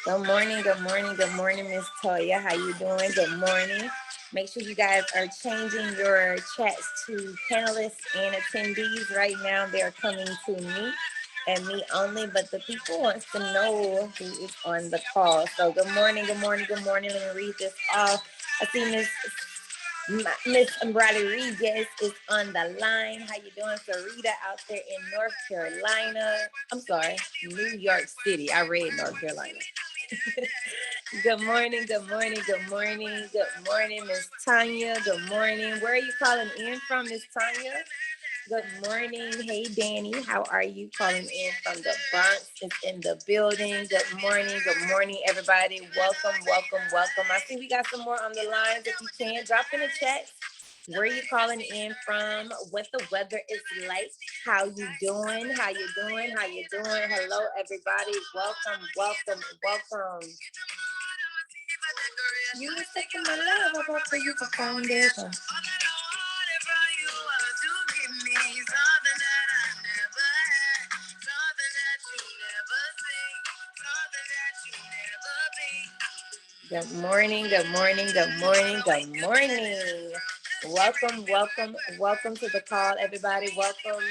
Good morning, good morning, good morning, Miss Toya. How you doing? Good morning. Make sure you guys are changing your chats to panelists and attendees. Right now, they're coming to me and me only, but the people wants to know who is on the call. So good morning, good morning, good morning. Let me read this off. I see Miss Rodriguez is on the line. How you doing, Sarita, out there in North Carolina? I'm sorry, New York City. I read North Carolina. Good morning, good morning, good morning, good morning, Miss Tanya. Good morning. Where are you calling in from, Miss Tanya? Good morning. Hey, Danny. How are you? Calling in from the Bronx. It's in the building. Good morning, everybody. Welcome, welcome, welcome. I see we got some more on the lines. If you can, drop in the chat. Where are you calling in from? What the weather is like? How you doing? How you doing? How you doing? Hello, everybody. Welcome, welcome, welcome. You was taking my love about to you for foundation. Good morning, good morning, good morning, good morning. Welcome, welcome, welcome to the call, everybody. Welcome.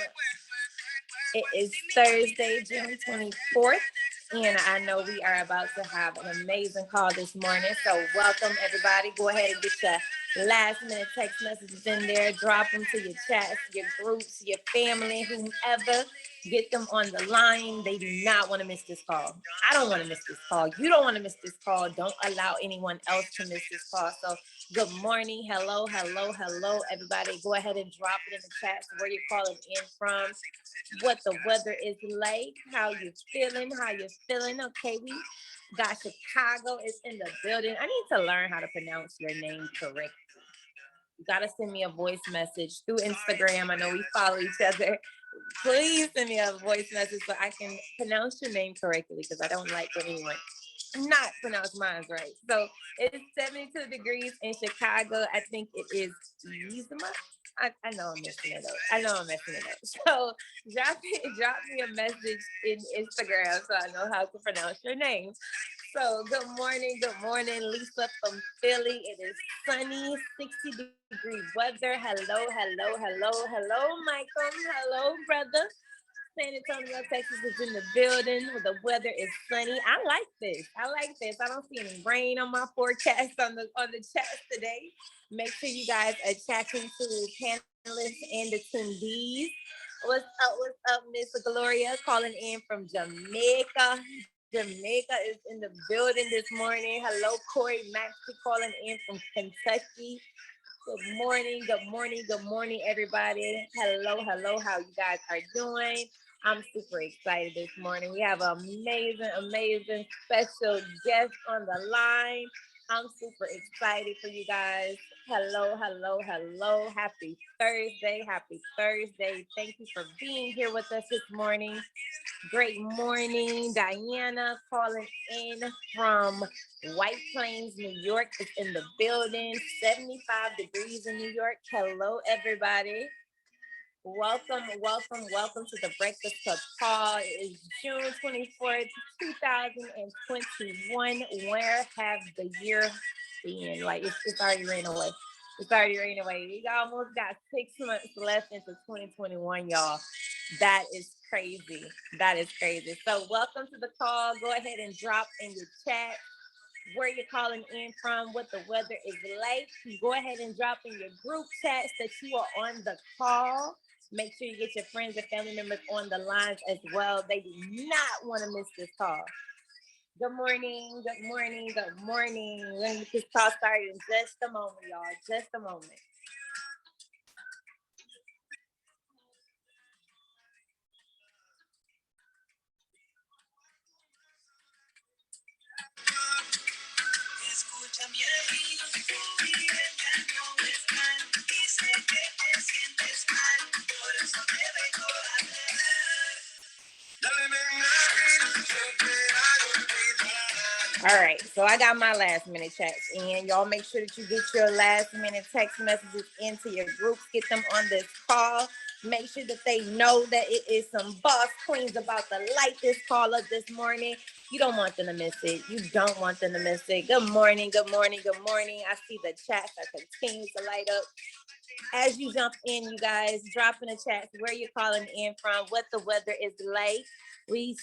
It is Thursday, June 24th, and I know we are about to have an amazing call this morning. So welcome, everybody. Go ahead and get your last minute text messages in there. Drop them to your chats, your groups, your family, whomever. Get them on the line. They do not want to miss this call. I don't want to miss this call. You don't want to miss this call. Don't allow anyone else to miss this call. So good morning. Hello, hello, hello, everybody. Go ahead and drop it in the chat where you're calling in from, what the weather is like, how you feeling, Okay, we got Chicago is in the building. I need to learn how to pronounce your name correctly. You gotta send me a voice message through Instagram. I know we follow each other. Please send me a voice message so I can pronounce your name correctly, because I don't like when anyone not pronounce mine right. So it's 72 degrees in Chicago. I think it is Yzma. I know I'm messing it up. So drop me a message in Instagram so I know how to pronounce your name. So good morning, Lisa from Philly. It is sunny, 60-degree weather. Hello, Michael. Hello, brother. San Antonio, Texas is in the building. The weather is sunny. I like this. I don't see any rain on my forecast on the chat today. Make sure you guys are chatting to panelists and attendees. What's up, Miss Gloria? Calling in from Jamaica. Jamaica is in the building this morning. Hello, Corey Maxey calling in from Kentucky. Good morning, everybody. Hello, how you guys are doing? I'm super excited this morning. We have an amazing special guest on the line. I'm super excited for you guys. Hello. Happy Thursday. Thank you for being here with us this morning. Great morning, Diana calling in from White Plains, New York is in the building. 75 degrees in New York. Hello, everybody. Welcome to the Breakfast Club call. It is June 24th, 2021. Where have the year been? Like, it's already ran away. We almost got 6 months left into 2021, y'all. That is crazy. So welcome to the call. Go ahead and drop in your chat where you're calling in from, what the weather is like. Go ahead and drop in your group chats that you are on the call. Make sure you get your friends and family members on the lines as well. They do not want to miss this call. Good morning. We're going to get this call started in just a moment, y'all. Just a moment. All right, so I got my last minute chats in. Y'all make sure that you get your last minute text messages into your groups. Get them on this call. Make sure that they know that it is some boss queens about to light this call up this morning. You don't want them to miss it. You don't want them to miss it. Good morning, good morning, good morning. I see the chats are continuing to light up. As you jump in, you guys, drop in the chat where you're calling in from, what the weather is like. We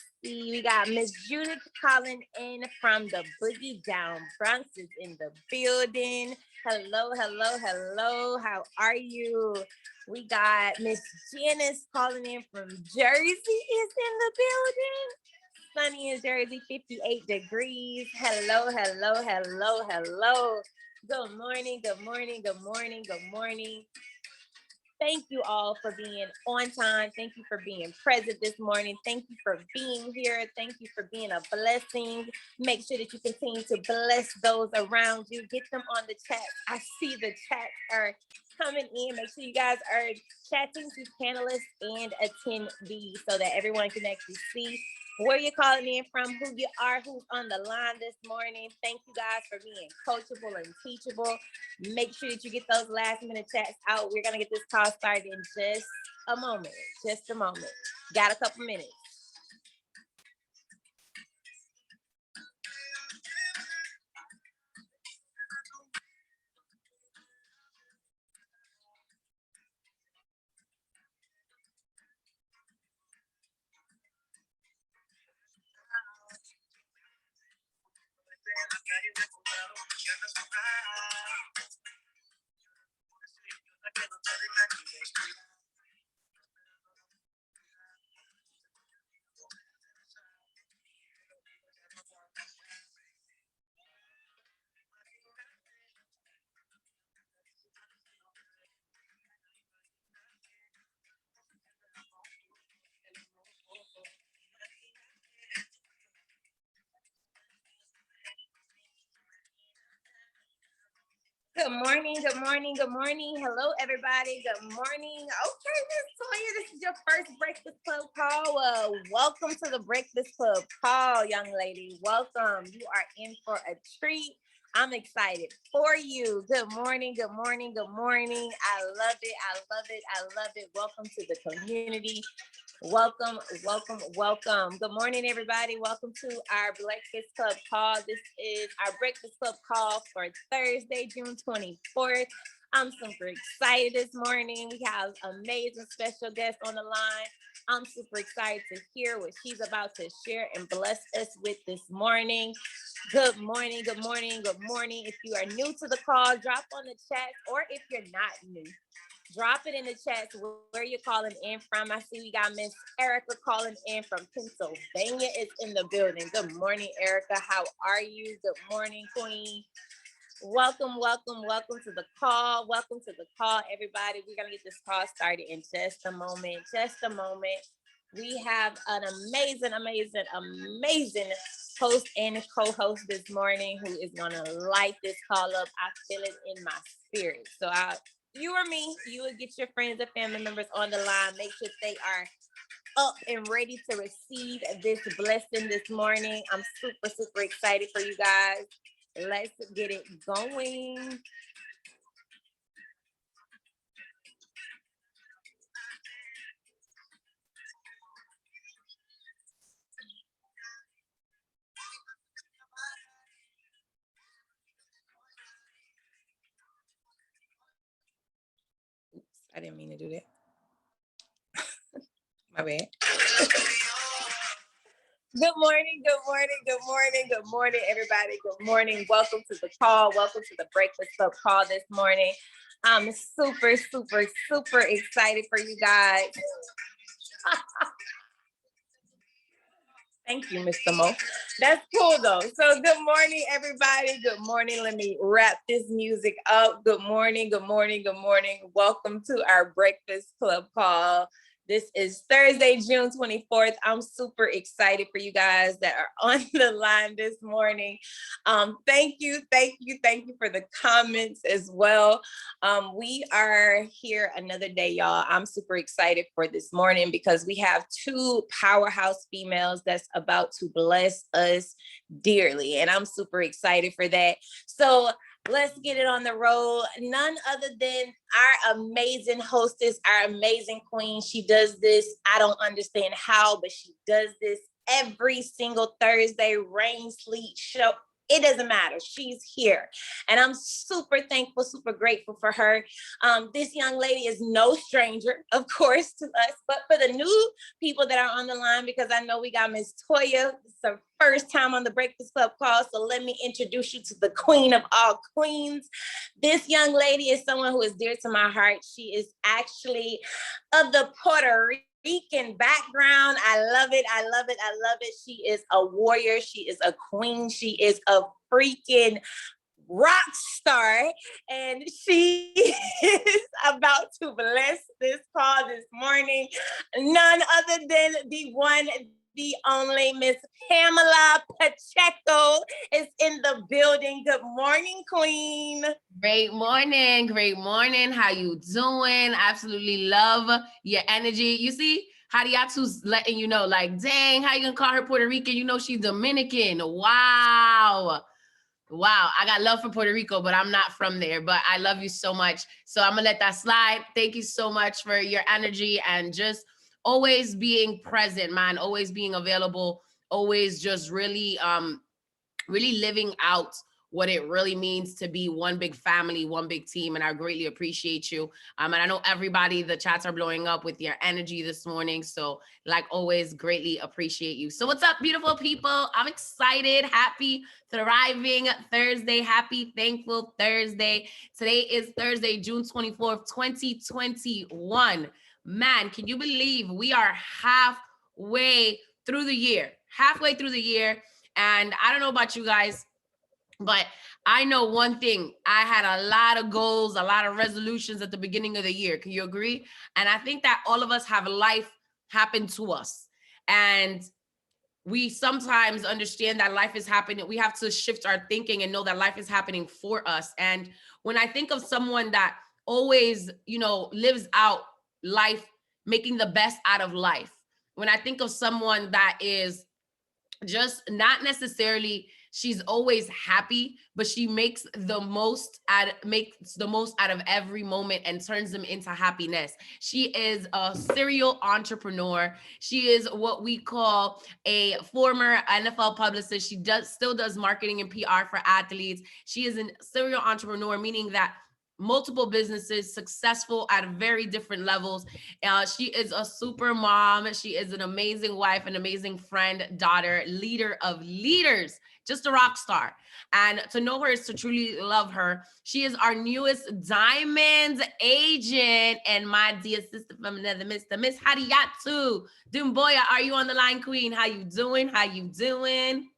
got Miss Judith calling in from the Boogie Down Bronx is in the building. Hello, hello, hello. How are you? We got Miss Janice calling in from Jersey is in the building. Sunny in Jersey, 58 degrees. Hello, hello, hello, hello. Good morning, good morning, good morning, good morning. Thank you all for being on time. Thank you for being present this morning. Thank you for being here. Thank you for being a blessing. Make sure that you continue to bless those around you. Get them on the chat. I see the chat are coming in. Make sure you guys are chatting to panelists and attendees so that everyone can actually see where you're calling in from, who you are, who's on the line this morning. Thank you guys for being coachable and teachable. Make sure that you get those last minute chats out. We're going to get this call started in just a moment. Just a moment. Got a couple minutes. Good morning, good morning, good morning. Hello, everybody. Good morning. Okay, Miss Toya, this is your first Breakfast Club call. Welcome to the Breakfast Club call, young lady. Welcome. You are in for a treat. I'm excited for you. Good morning, good morning, good morning. I love it. I love it. I love it. Welcome to the community. Welcome, welcome, welcome. Good morning, everybody. Welcome to our Breakfast Club call. This is our Breakfast Club call for Thursday, June 24th. I'm super excited this morning. We have amazing special guests on the line. I'm super excited to hear what she's about to share and bless us with this morning. Good morning, good morning, good morning. If you are new to the call, drop on the chat, or if you're not new, drop it in the chat where you're calling in from. I see we got Miss Erica calling in from Pennsylvania is in the building. Good morning, Erica. How are you? Good morning, Queen. Welcome, welcome, welcome to the call. Welcome to the call, everybody. We're going to get this call started in just a moment. Just a moment. We have an amazing, amazing, amazing host and co-host this morning who is going to light this call up. I feel it in my spirit. So you or me, you would get your friends and family members on the line. Make sure they are up and ready to receive this blessing this morning. I'm super, super excited for you guys. Let's get it going. Oops, I didn't mean to do that. My bad. Good morning, good morning, good morning, good morning, everybody. Good morning. Welcome to the call. Welcome to the Breakfast Club call this morning. I'm super, super, super excited for you guys. Thank you, Mr. Mo. That's cool though. So good morning, everybody. Good morning. Let me wrap this music up. Good morning, good morning, good morning. Welcome to our Breakfast Club call. This is Thursday, June 24th. I'm super excited for you guys that are on the line this morning. Thank you for the comments as well. We are here another day, y'all. I'm super excited for this morning because we have two powerhouse females that's about to bless us dearly. And I'm super excited for that. So let's get it on the road. None other than our amazing hostess, our amazing queen. She does this. I don't understand how, but she does this every single Thursday, rain, sleet, show. It doesn't matter. She's here. And I'm super thankful, super grateful for her. This young lady is no stranger, of course, to us. But for the new people that are on the line, because I know we got Miss Toya. It's her first time on the Breakfast Club call. So let me introduce you to the queen of all queens. This young lady is someone who is dear to my heart. She is actually of the Puerto Rican background. I love it. I love it. I love it. She is a warrior. She is a queen. She is a freaking rock star. And she is about to bless this call this morning. None other than the one, the only Miss Pamela Pacheco is in the building. Good morning, Queen. Great morning. Great morning. How you doing? Absolutely love your energy. You see, Hadiatu's letting you know, like, dang, how you gonna call her Puerto Rican? You know she's Dominican. Wow. Wow. I got love for Puerto Rico, but I'm not from there. But I love you so much. So I'm gonna let that slide. Thank you so much for your energy and just always being present, man. Always being available. Always just really really living out what it really means to be one big family, one big team. And I greatly appreciate you. And I know everybody, the chats are blowing up with your energy this morning. So like always, greatly appreciate you. So what's up, beautiful people? I'm excited, happy, thriving Thursday, happy, thankful Thursday. Today is Thursday, June 24th, 2021. Man, can you believe we are halfway through the year? Halfway through the year. And I don't know about you guys, but I know one thing. I had a lot of goals, a lot of resolutions at the beginning of the year. Can you agree? And I think that all of us have life happen to us. And we sometimes understand that life is happening. We have to shift our thinking and know that life is happening for us. And when I think of someone that always, lives out life, making the best out of life, when I think of someone that is just not necessarily she's always happy, but she makes the most out of every moment and turns them into happiness. She is a serial entrepreneur. She is what we call a former NFL publicist. She still does marketing and PR for athletes. She is a serial entrepreneur, meaning that multiple businesses, successful at very different levels. She is a super mom. She is an amazing wife, an amazing friend, daughter, leader of leaders, just a rock star. And to know her is to truly love her. She is our newest diamond agent and my dear sister from another Mr. Miss Hadiatu. Dumbuya, are you on the line, Queen? How you doing? How you doing?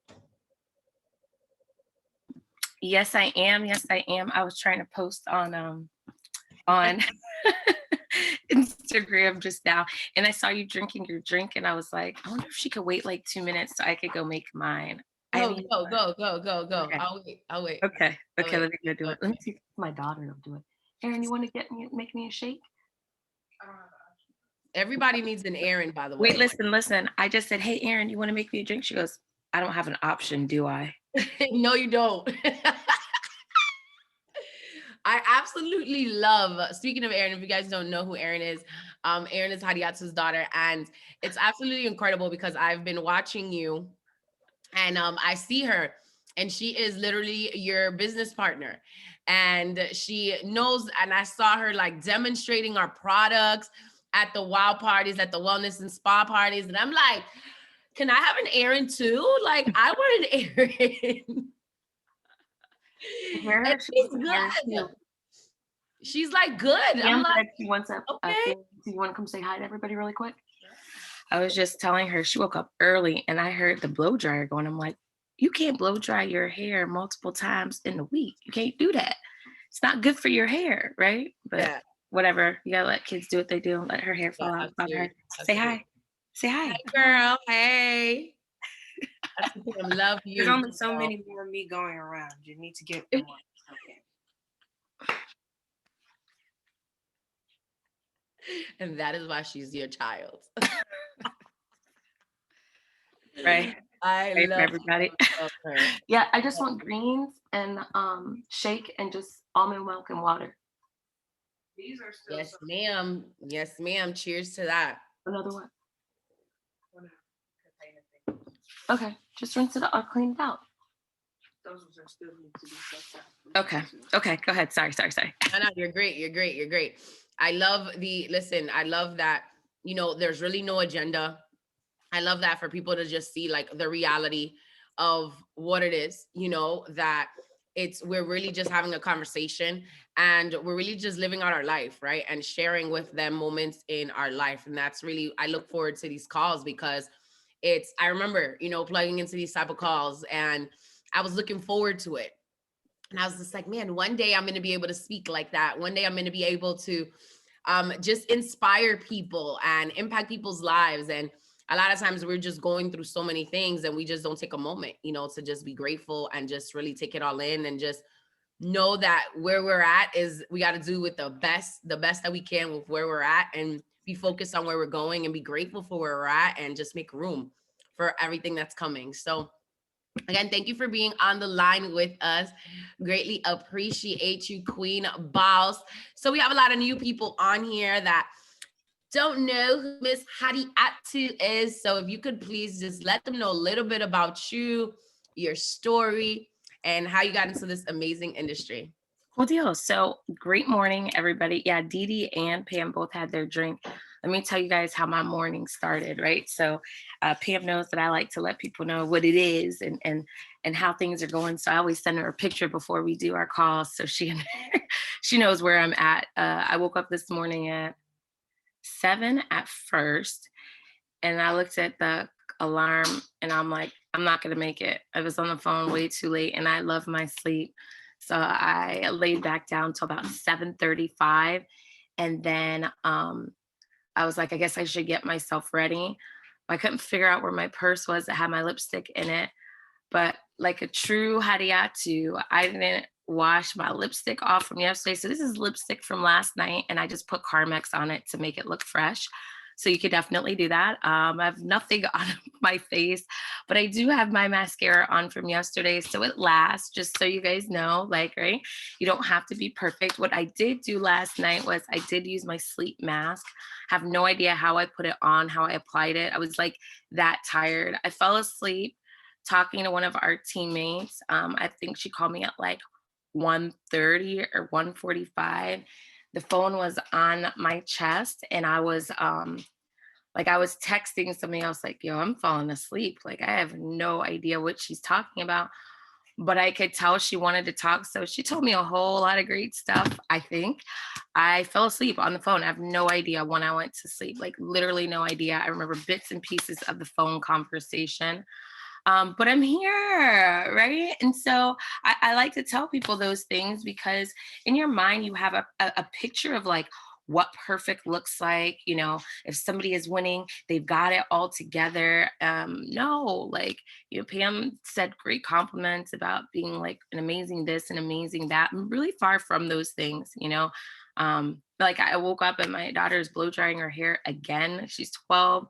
Yes, I am. Yes, I am. I was trying to post on Instagram just now, and I saw you drinking your drink, and I was like, I wonder if she could wait like 2 minutes so I could go make mine. Go. Okay. I'll wait. Okay, let me go do it. Let me see if my daughter will do it. Aaron, you want to make me a shake? Everybody needs an Aaron, by the way. Wait, listen. I just said, hey, Aaron, you want to make me a drink? She goes, I don't have an option, do I? No, you don't. I absolutely love, speaking of Aaron, if you guys don't know who Aaron is Hadiatu's daughter. And it's absolutely incredible because I've been watching you and I see her and she is literally your business partner. And she knows, and I saw her like demonstrating our products at the wow parties, at the wellness and spa parties. And I'm like, can I have an Aaron too? Like I want an Aaron. And she's good. She's like good. I'm like, she wants a thing. Do you want to come say hi to everybody really quick? I was just telling her she woke up early and I heard the blow dryer going. I'm like, you can't blow dry your hair multiple times in a week. You can't do that. It's not good for your hair, right? But whatever. You gotta let kids do what they do. Let her hair fall out of her. Say hi. Say hi. Hi, girl. Hey. I love you. There's only so many more of me going around. You need to get them one. Okay. And that is why she's your child. Right. I love everybody. her. Yeah, I just want greens and shake and just almond milk and water. These are still yes, ma'am. Yes, ma'am. Cheers to that. Another one. Okay, just rinse it out. I'll clean it out. Those are still need to be soaked up. Okay, go ahead. Sorry. No, you're great. I love that, there's really no agenda. I love that for people to just see like the reality of what it is, that we're really just having a conversation and we're really just living out our life, right? And sharing with them moments in our life. And that's really, I look forward to these calls because I remember, plugging into these type of calls and I was looking forward to it. And I was just like, man, one day I'm going to be able to speak like that. One day I'm going to be able to just inspire people and impact people's lives. And a lot of times we're just going through so many things and we just don't take a moment, to just be grateful and just really take it all in and just know that where we're at is we got to do with the best that we can with where we're at and be focused on where we're going and be grateful for where we're at and just make room for everything that's coming. So again, thank you for being on the line with us. Greatly appreciate you, Queen Boss. So we have a lot of new people on here that don't know who Miss Hadiatu is. So if you could please just let them know a little bit about you, your story, and how you got into this amazing industry. Cool deal. So great morning, everybody. Yeah, Dee Dee and Pam both had their drink. Let me tell you guys how my morning started, right? So Pam knows that I like to let people know what it is and how things are going. So I always send her a picture before we do our calls so she knows where I'm at. I woke up this morning at 7 at first, and I looked at the alarm and I'm like, I'm not gonna make it. I was on the phone way too late and I love my sleep. So I laid back down till about 7:35. And then I was like, I guess I should get myself ready. I couldn't figure out where my purse was that had my lipstick in it. But like a true Hadiatu, I didn't wash my lipstick off from yesterday. So this is lipstick from last night, and I just put Carmex on it to make it look fresh. So you could definitely do that. I have nothing on my face, but I do have my mascara on from yesterday. So it lasts, just so you guys know, like, right? You don't have to be perfect. What I did do last night was I did use my sleep mask. Have no idea how I put it on, how I applied it. I was like that tired. I fell asleep talking to one of our teammates. I think she called me at like 1:30 or 1:45. The phone was on my chest and I was texting somebody else like, yo, I'm falling asleep. Like I have no idea what she's talking about, but I could tell she wanted to talk. So she told me a whole lot of great stuff. I think I fell asleep on the phone. I have no idea when I went to sleep, like literally no idea. I remember bits and pieces of the phone conversation. But I'm here, right? And so I like to tell people those things because in your mind, you have a picture of like what perfect looks like. If somebody is winning, they've got it all together. No, like, Pam said great compliments about being like an amazing this and amazing that. I'm really far from those things. Like I woke up and my daughter is blow drying her hair again. She's 12.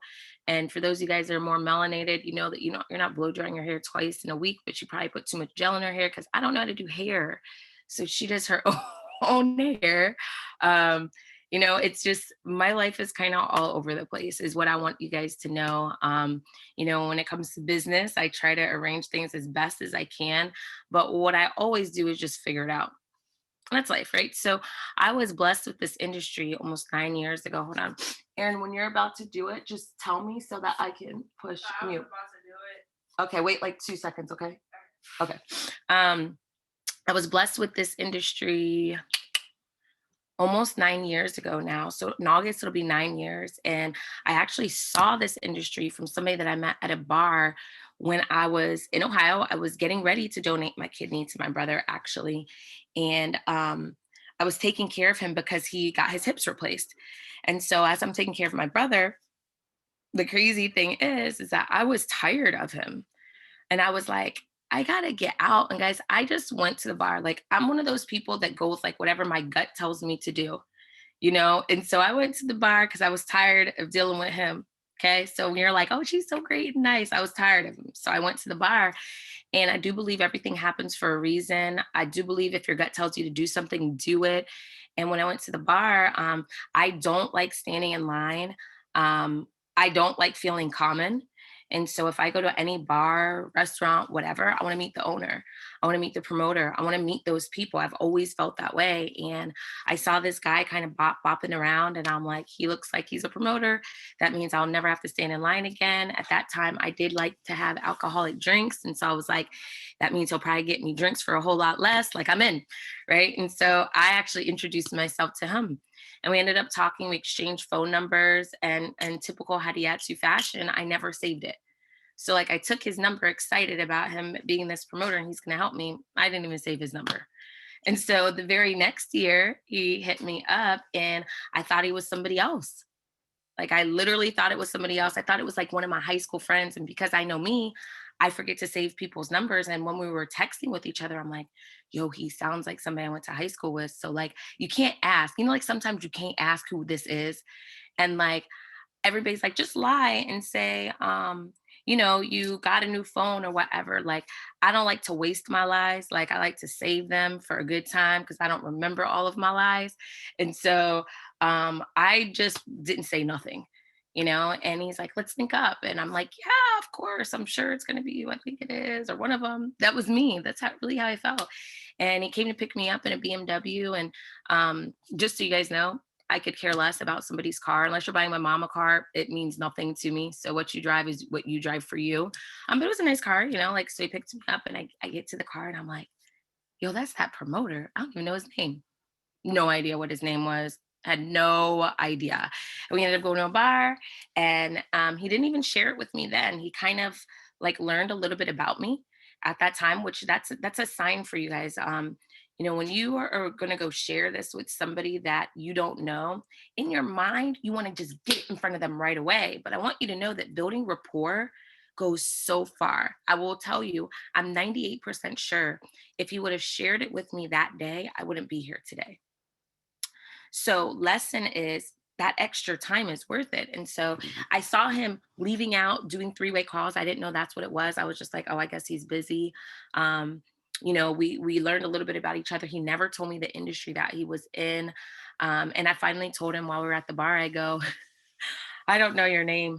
And for those of you guys that are more melanated, you know that you're not blow drying your hair twice in a week, but you probably put too much gel in her hair because I don't know how to do hair. So she does her own hair. It's just my life is kind of all over the place is what I want you guys to know. When it comes to business, I try to arrange things as best as I can. But what I always do is just figure it out. That's life, right? So I was blessed with this industry almost 9 years ago. Hold on. Aaron, when you're about to do it, just tell me so that I can push mute. About to do it. Okay, wait like 2 seconds, okay? Okay. I was blessed with this industry almost 9 years ago now. So in August, it'll be 9 years. And I actually saw this industry from somebody that I met at a bar when I was in Ohio. I was getting ready to donate my kidney to my brother, actually. And I was taking care of him because he got his hips replaced. And so as I'm taking care of my brother, the crazy thing is that I was tired of him. And I was like, I gotta get out. And guys, I just went to the bar. Like, I'm one of those people that goes like whatever my gut tells me to do, And so I went to the bar because I was tired of dealing with him. Okay. So when you're like, oh, she's so great and nice, I was tired of him. So I went to the bar. And I do believe everything happens for a reason. I do believe if your gut tells you to do something, do it. And when I went to the bar, I don't like standing in line. I don't like feeling common. And so if I go to any bar, restaurant, whatever, I want to meet the owner. I want to meet the promoter. I want to meet those people. I've always felt that way. And I saw this guy kind of bopping around, and I'm like, he looks like he's a promoter. That means I'll never have to stand in line again. At that time, I did like to have alcoholic drinks. And so I was like, that means he'll probably get me drinks for a whole lot less. Like, I'm in. Right. And so I actually introduced myself to him. And we ended up talking. We exchanged phone numbers, and typical Hadiatu fashion, I never saved it. So like I took his number, excited about him being this promoter and he's going to help me. I didn't even save his number. And so the very next year, he hit me up and I thought he was somebody else. Like I literally thought it was somebody else. I thought it was like one of my high school friends. And because I know me, I forget to save people's numbers. And when we were texting with each other, I'm like, yo, he sounds like somebody I went to high school with. So like you can't ask, like sometimes you can't ask who this is. And like everybody's like, just lie and say, you got a new phone or whatever. Like, I don't like to waste my lies. Like, I like to save them for a good time because I don't remember all of my lies. And so I just didn't say nothing, and he's like, let's link up. And I'm like, yeah, of course. I'm sure it's going to be you. I think it is, or one of them. That was me. That's really how I felt. And he came to pick me up in a BMW. And just so you guys know, I could care less about somebody's car. Unless you're buying my mom a car, it means nothing to me. So what you drive is what you drive for you. But it was a nice car, like, so he picked me up and I get to the car and I'm like, yo, that's that promoter. I don't even know his name. No idea what his name was. Had no idea. And we ended up going to a bar and he didn't even share it with me then. He kind of like learned a little bit about me at that time, which that's a sign for you guys. When you are going to go share this with somebody that you don't know, in your mind, you want to just get it in front of them right away. But I want you to know that building rapport goes so far. I will tell you, I'm 98% sure if he would have shared it with me that day, I wouldn't be here today. So, lesson is that extra time is worth it. And so I saw him leaving out, doing three-way calls. I didn't know that's what it was. I was just like, oh, I guess he's busy. We learned a little bit about each other. He never told me the industry that he was in. And I finally told him while we were at the bar, I go, I don't know your name.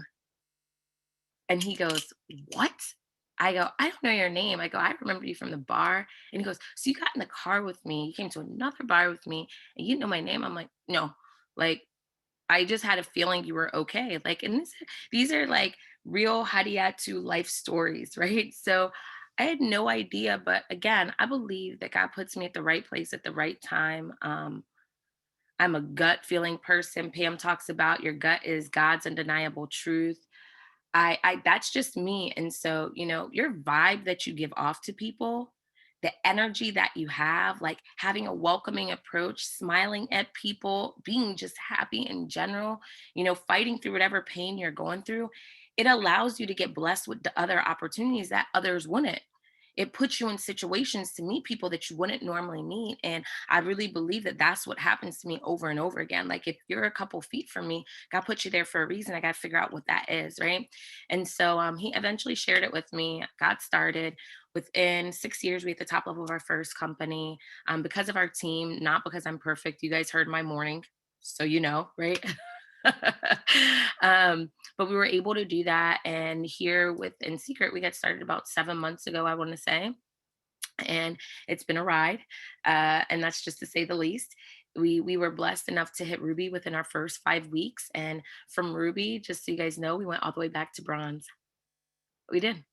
And he goes, what? I go, I don't know your name. I go, I remember you from the bar. And he goes, so you got in the car with me. You came to another bar with me and you know my name. I'm like, no, like, I just had a feeling you were okay. Like, and these are like real Hadiatu life stories, right? So I had no idea. But again, I believe that God puts me at the right place at the right time. I'm a gut feeling person. Pam talks about your gut is God's undeniable truth. I that's just me. And so, your vibe that you give off to people, the energy that you have, like having a welcoming approach, smiling at people, being just happy in general, fighting through whatever pain you're going through, it allows you to get blessed with the other opportunities that others wouldn't. It puts you in situations to meet people that you wouldn't normally meet. And I really believe that that's what happens to me over and over again. Like if you're a couple feet from me, God put you there for a reason. I got to figure out what that is. Right. And so he eventually shared it with me. Got started. Within 6 years, we at the top level of our first company because of our team, not because I'm perfect. You guys heard my morning. So, right? But we were able to do that. And here within Secret, we got started about 7 months ago, I want to say. And it's been a ride. And that's just to say the least. We were blessed enough to hit Ruby within our first 5 weeks. And from Ruby, just so you guys know, we went all the way back to bronze. We did.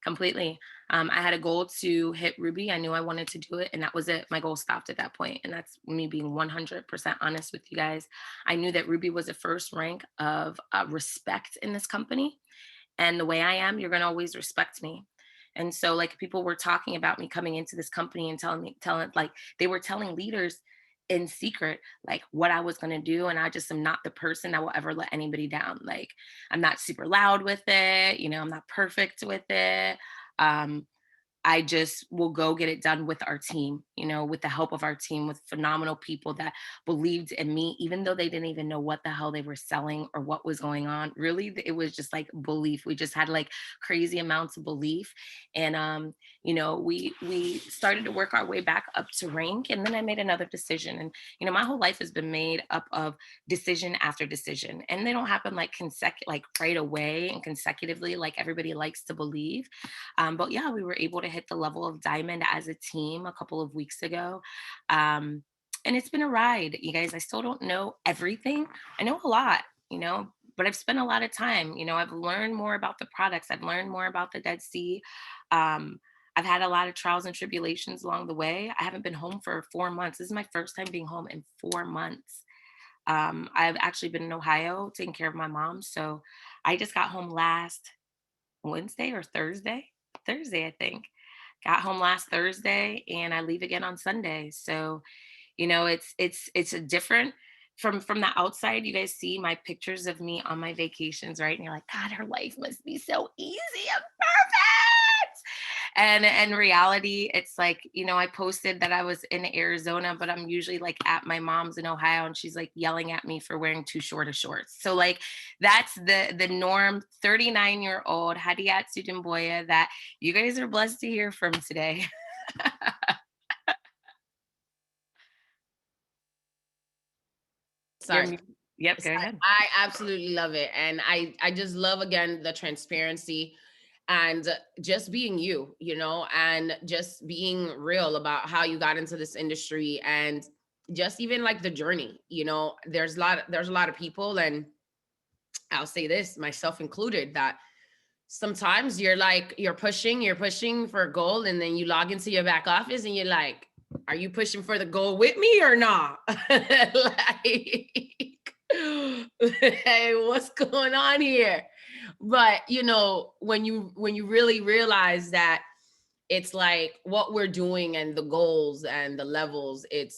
Completely. I had a goal to hit Ruby. I knew I wanted to do it, and that was it. My goal stopped at that point, and that's me being 100% honest with you guys. I knew that Ruby was the first rank of respect in this company, and the way I am, you're going to always respect me. And so, like, people were talking about me coming into this company and telling, like, they were telling leaders in secret, like, what I was going to do. And I just am not the person that will ever let anybody down. Like, I'm not super loud with it. I'm not perfect with it. Um, I just will go get it done with our team, you know, with the help of our team, with phenomenal people that believed in me, even though they didn't even know what the hell they were selling or what was going on. Really, it was just like belief. We just had like crazy amounts of belief. And you know, we started to work our way back up to rank. And then I made another decision. And, you know, my whole life has been made up of decision after decision. And they don't happen like like right away and consecutively, like everybody likes to believe. But yeah, we were able to hit the level of diamond as a team a couple of weeks ago. Um, and it's been a ride, you guys. I still don't know everything. I know a lot, you know, but I've spent a lot of time. You know, I've learned more about the products. I've learned more about the Dead Sea. Um, I've had a lot of trials and tribulations along the way. I haven't been home for 4 months. This is my first time being home in 4 months. I've actually been in Ohio taking care of my mom. So I just got home last Wednesday or Thursday. Thursday, I think. Got home last Thursday and I leave again on Sunday. So, you know, it's a different from the outside, you guys see my pictures of me on my vacations, right? And you're like, God, her life must be so easy and perfect. And in reality, it's like, you know, I posted that I was in Arizona, but I'm usually like at my mom's in Ohio and she's like yelling at me for wearing too short of shorts. So like that's the norm. 39-year-old Hadiatu Dumbuya that you guys are blessed to hear from today. Sorry. Yep, go ahead. I absolutely love it. And I just love, again, the transparency and just being you, you know, and just being real about how you got into this industry and just even like the journey, you know. There's a lot of people, and I'll say this, myself included, that sometimes you're pushing for a goal, and then you log into your back office and you're like, are you pushing for the goal with me or not? Like, hey, what's going on here? But you know, when you really realize that it's like what we're doing and the goals and the levels, it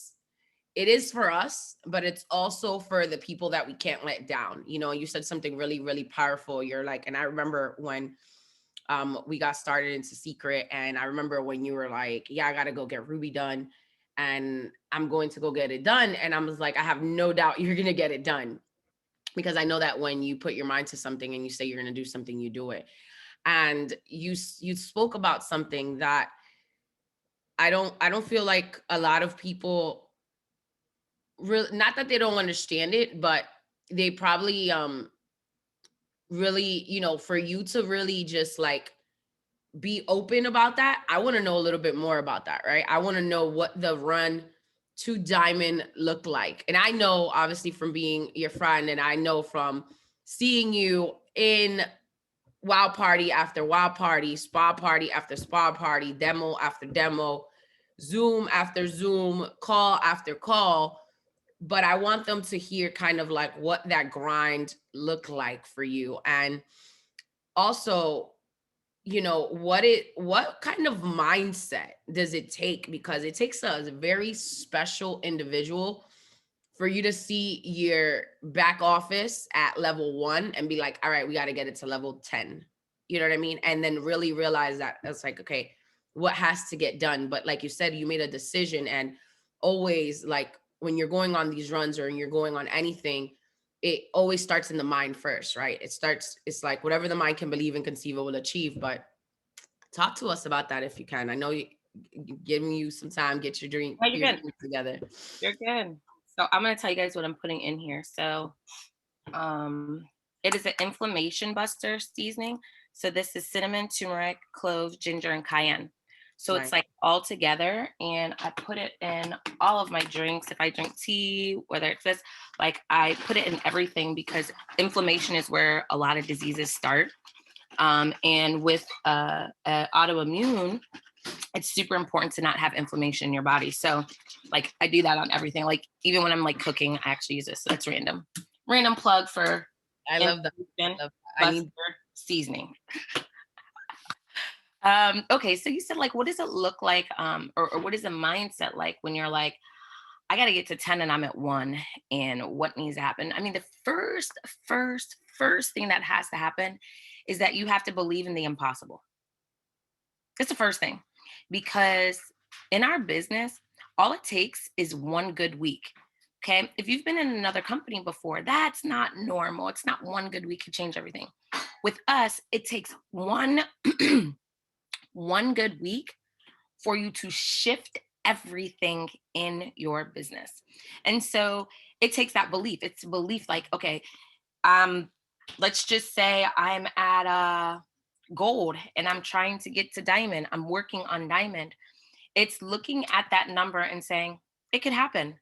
is for us, but it's also for the people that we can't let down. You know, you said something really, really powerful. You're like, and I remember when we got started into Secret, and I remember when you were like, yeah, I gotta go get Ruby done, and I'm going to go get it done. And I was like, I have no doubt you're gonna get it done, because I know that when you put your mind to something and you say you're gonna do something, you do it. And you spoke about something that I don't feel like a lot of people really, not that they don't understand it, but they probably really, you know, for you to really just like be open about that. I want to know a little bit more about that, right? I want to know what the run to diamond looked like. And I know obviously from being your friend, and I know from seeing you in wild party after wild party, spa party after spa party, demo after demo, Zoom after Zoom, call after call. But I want them to hear kind of like what that grind looked like for you. And also, you know, what kind of mindset does it take? Because it takes a very special individual for you to see your back office at level 1 and be like, all right, we got to get it to level 10. You know what I mean? And then really realize that it's like, okay, what has to get done? But like you said, you made a decision. And always, like when you're going on these runs or you're going on anything, it always starts in the mind first, right? It's like whatever the mind can believe and conceive, it will achieve. But talk to us about that if you can. I know giving you some time, get your No, you're good. dream together. You're good. So I'm going to tell you guys what I'm putting in here. So it is an inflammation buster seasoning. So this is cinnamon, turmeric, clove, ginger, and cayenne. So Right. it's like all together, and I put it in all of my drinks. If I drink tea, whether it's this, like I put it in everything, because inflammation is where a lot of diseases start. And with autoimmune, it's super important to not have inflammation in your body. So like I do that on everything. Like even when I'm like cooking, I actually use this. So that's random. Random plug for I love that. I need seasoning. Okay, so you said like, what does it look like, or what is the mindset like when you're like, I got to get to 10 and I'm at 1, and what needs to happen? I mean, the first thing that has to happen is that you have to believe in the impossible. It's the first thing. because in our business, all it takes is one good week. Okay. If you've been in another company before, that's not normal. It's not one good week to change everything. With us, it takes one one good week for you to shift everything in your business. And so it takes that belief. It's belief like, okay, um, let's just say I'm at gold and I'm trying to get to diamond. I'm working on diamond. It's looking at that number and saying, it could happen.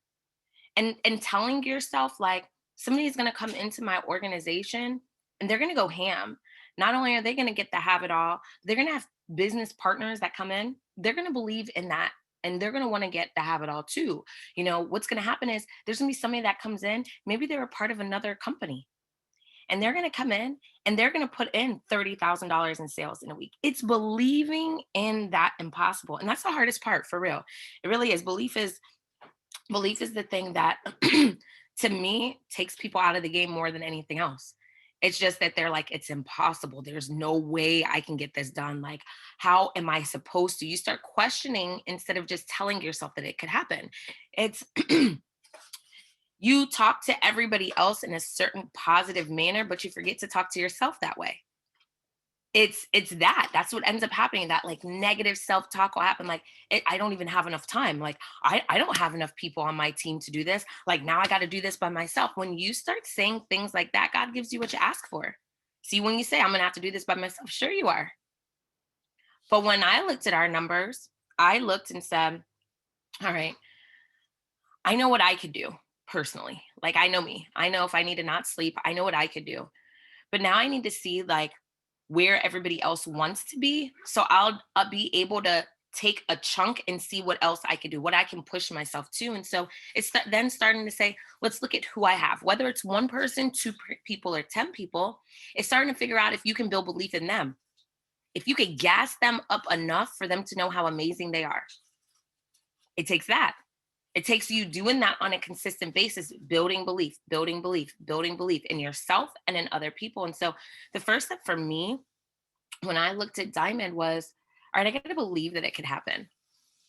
And telling yourself like somebody's gonna come into my organization and they're gonna go ham. Not only are they gonna get the have it all, they're gonna have business partners that come in, they're gonna believe in that and they're gonna want to get the have it all too. You know, what's gonna happen is there's gonna be somebody that comes in, maybe they're a part of another company and they're going to come in and they're going to put in $30,000 in sales in a week. It's believing in that impossible. And that's the hardest part for real. It really is. Belief is the thing that to me takes people out of the game more than anything else. It's just that they're like, it's impossible. There's no way I can get this done. Like, how am I supposed to? You start questioning instead of just telling yourself that it could happen. It's you talk to everybody else in a certain positive manner, but you forget to talk to yourself that way. It's that's what ends up happening. That like negative self-talk will happen. Like I don't even have enough time. Like I don't have enough people on my team to do this. Like now I got to do this by myself. When you start saying things like that, God gives you what you ask for. See, when you say I'm gonna have to do this by myself, sure you are. But when I looked at our numbers, I looked and said, all right, I know what I could do personally. Like I know me. I know if I need to not sleep, I know what I could do. But now I need to see like where everybody else wants to be. So I'll be able to take a chunk and see what else I could do, what I can push myself to. And so it's then starting to say, let's look at who I have, whether it's one person, two people, or 10 people. It's starting to figure out if you can build belief in them. If you could gas them up enough for them to know how amazing they are. It takes that. It takes you doing that on a consistent basis, building belief, building belief, building belief in yourself and in other people. And so the first step for me when I looked at Diamond was, all right, I got to believe that it could happen.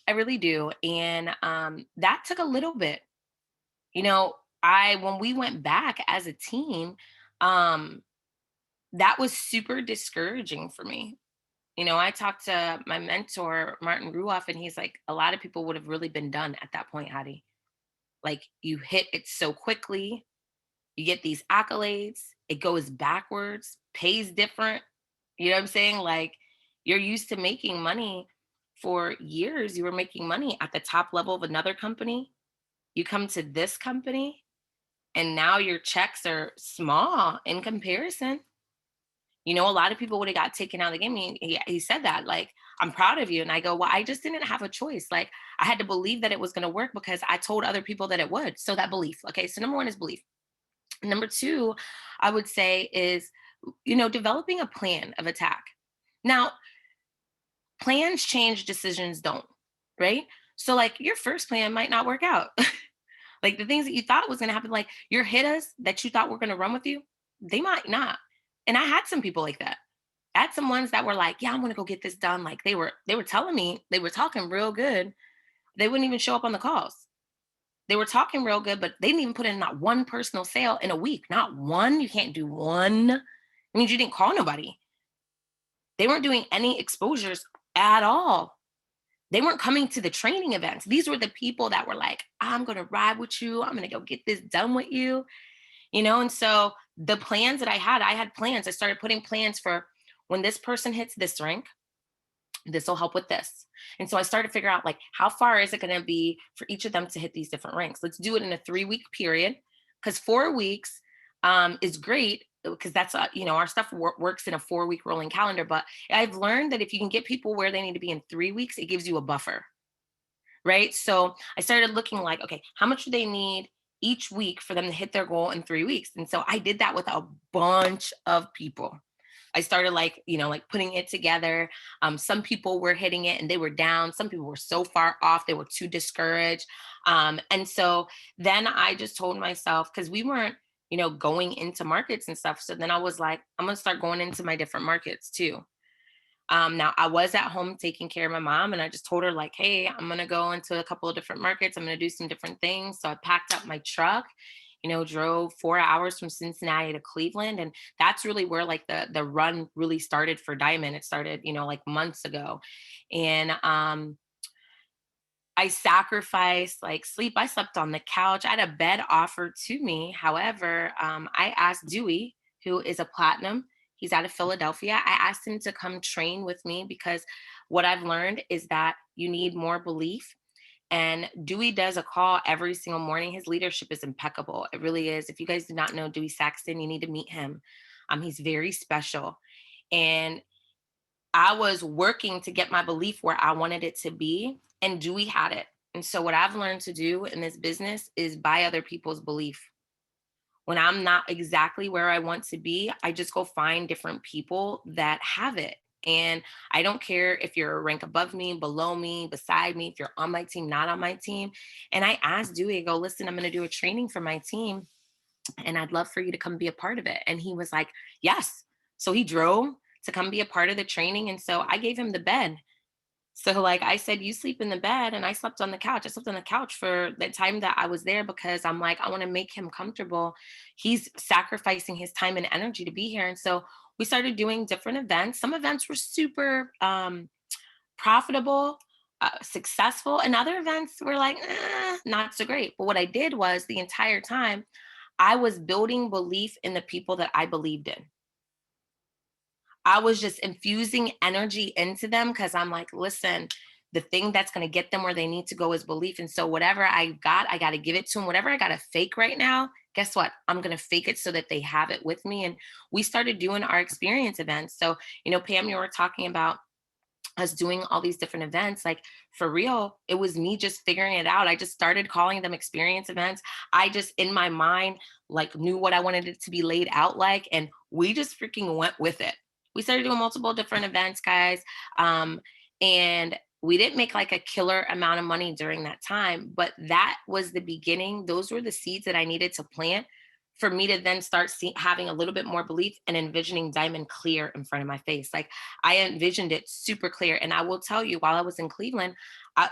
I really do. And that took a little bit. You know, when we went back as a team, that was super discouraging for me. You know, I talked to my mentor, Martin Ruoff, and he's like, a lot of people would have really been done at that point, Hadi. Like you hit it so quickly, you get these accolades, it goes backwards, pays different. You know what I'm saying? Like you're used to making money for years. You were making money at the top level of another company. You come to this company and now your checks are small in comparison. You know, a lot of people would have got taken out of the game. He said that, like, I'm proud of you. And I go, well, I just didn't have a choice. Like, I had to believe that it was going to work because I told other people that it would. So that belief. Okay. So number one is belief. Number two, I would say is, you know, developing a plan of attack. Now, plans change, decisions don't, right? So like your first plan might not work out. Like the things that you thought was going to happen, like your hitters that you thought were going to run with you, they might not. And I had some people like that. I had some ones that were like, yeah, I'm going to go get this done. Like they were telling me, they were talking real good. They wouldn't even show up on the calls. They were talking real good, but they didn't even put in not one personal sale in a week. Not one. You can't do one. It means you didn't call nobody. They weren't doing any exposures at all. They weren't coming to the training events. These were the people that were like, I'm going to ride with you. I'm going to go get this done with you. You know, and so the plans that I had plans. I started putting plans for when this person hits this rank, this will help with this. And so I started to figure out like, how far is it going to be for each of them to hit these different ranks? Let's do it in a 3-week period because 4 weeks is great because that's, you know, our stuff works in a 4-week rolling calendar. But I've learned that if you can get people where they need to be in 3 weeks, it gives you a buffer. Right. So I started looking like, okay, how much do they need each week for them to hit their goal in 3 weeks? And so I did that with a bunch of people. I started like, you know, like putting it together. Some people were hitting it and they were down. Some people were so far off, they were too discouraged. And so then I just told myself, because we weren't, you know, going into markets and stuff. So then I was like, I'm going to start going into my different markets too. Now I was at home taking care of my mom, and I just told her like, hey, I'm going to go into a couple of different markets. I'm going to do some different things. So I packed up my truck, drove 4 hours from Cincinnati to Cleveland. And that's really where like the run really started for Diamond. It started, like months ago. And I sacrificed like sleep. I slept on the couch. I had a bed offered to me. However, I asked Dewey, who is a platinum, he's out of Philadelphia. I asked him to come train with me because what I've learned is that you need more belief. And Dewey does a call every single morning. His leadership is impeccable. It really is. If you guys do not know Dewey Saxton, you need to meet him. He's very special. And I was working to get my belief where I wanted it to be, and Dewey had it. And so what I've learned to do in this business is buy other people's belief. When I'm not exactly where I want to be, I just go find different people that have it. And I don't care if you're a rank above me, below me, beside me, if you're on my team, not on my team. And I asked Dewey, I go, listen, I'm going to do a training for my team, and I'd love for you to come be a part of it. And he was like, yes. So he drove to come be a part of the training. And so I gave him the bed. So like I said, you sleep in the bed, and I slept on the couch. I slept on the couch for the time that I was there because I'm like, I want to make him comfortable. He's sacrificing his time and energy to be here. And so we started doing different events. Some events were super profitable, successful, and other events were like, not so great. But what I did was the entire time, I was building belief in the people that I believed in. I was just infusing energy into them because I'm like, listen, the thing that's going to get them where they need to go is belief. And so whatever I got to give it to them. Whatever I got to fake right now, guess what? I'm going to fake it so that they have it with me. And we started doing our experience events. So, Pam, you were talking about us doing all these different events. Like for real, it was me just figuring it out. I just started calling them experience events. I just in my mind like knew what I wanted it to be laid out like, and we just freaking went with it. We started doing multiple different events, guys, and we didn't make like a killer amount of money during that time, but that was the beginning. Those were the seeds that I needed to plant for me to then start having a little bit more belief and envisioning Diamond clear in front of my face. Like I envisioned it super clear. And I will tell you, while I was in Cleveland,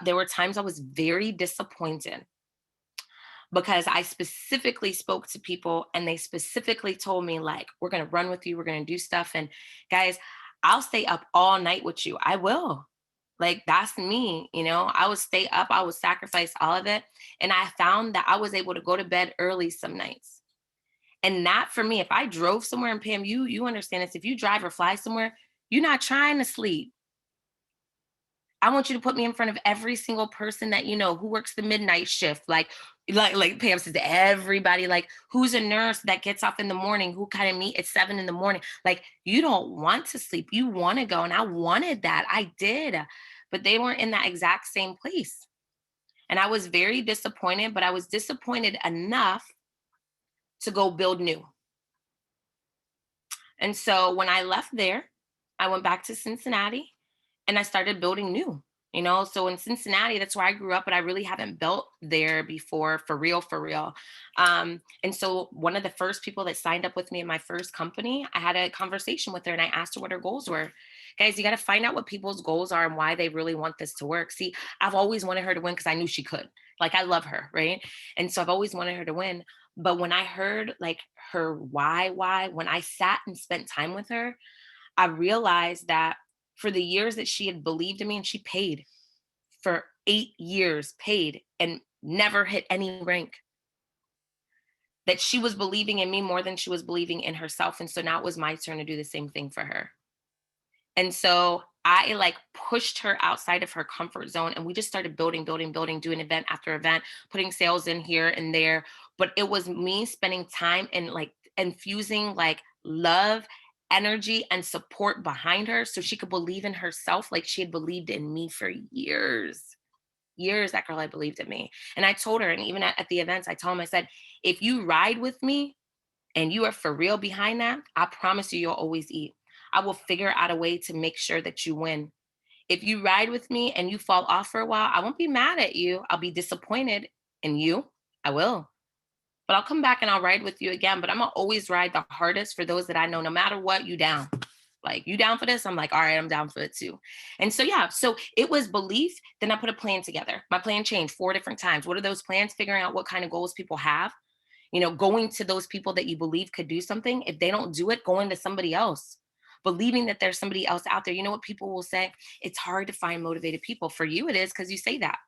there were times I was very disappointed because I specifically spoke to people and they specifically told me like, we're going to run with you. We're going to do stuff. And guys, I'll stay up all night with you. I will. Like that's me, I would stay up. I would sacrifice all of it. And I found that I was able to go to bed early some nights. And that for me, if I drove somewhere, and Pam, you understand this, if you drive or fly somewhere, you're not trying to sleep. I want you to put me in front of every single person that you know who works the midnight shift. Like Pam says, everybody, like who's a nurse that gets off in the morning, who kind of meet at 7 a.m. Like you don't want to sleep. You want to go. And I wanted that. I did. But they weren't in that exact same place. And I was very disappointed, but I was disappointed enough to go build new. And so when I left there, I went back to Cincinnati and I started building new, So in Cincinnati, that's where I grew up, but I really haven't built there before for real, for real. And so one of the first people that signed up with me in my first company, I had a conversation with her and I asked her what her goals were. Guys, you got to find out what people's goals are and why they really want this to work. See, I've always wanted her to win because I knew she could. Like I love her, right? And so I've always wanted her to win. But when I heard like her why, when I sat and spent time with her, I realized that for the years that she had believed in me, and she paid for 8 years, paid and never hit any rank, that she was believing in me more than she was believing in herself. And so now it was my turn to do the same thing for her. And so I like pushed her outside of her comfort zone, and we just started building, doing event after event, putting sales in here and there. But it was me spending time and like infusing like love, energy, and support behind her so she could believe in herself like she had believed in me for years. That girl had believed in me. And I told her, and even at the events, I told him, I said, if you ride with me and you are for real behind that, I promise you'll always eat. I will figure out a way to make sure that you win. If you ride with me and you fall off for a while, I won't be mad at you. I'll be disappointed in you. I will. But I'll come back and I'll ride with you again. But I'm going to always ride the hardest for those that I know, no matter what, you down. Like, you down for this? I'm like, all right, I'm down for it too. And so, yeah, so it was belief. Then I put a plan together. My plan changed 4 different times. What are those plans? Figuring out what kind of goals people have. Going to those people that you believe could do something. If they don't do it, going to somebody else. Believing that there's somebody else out there. You know what people will say? It's hard to find motivated people. For you, it is, because you say that.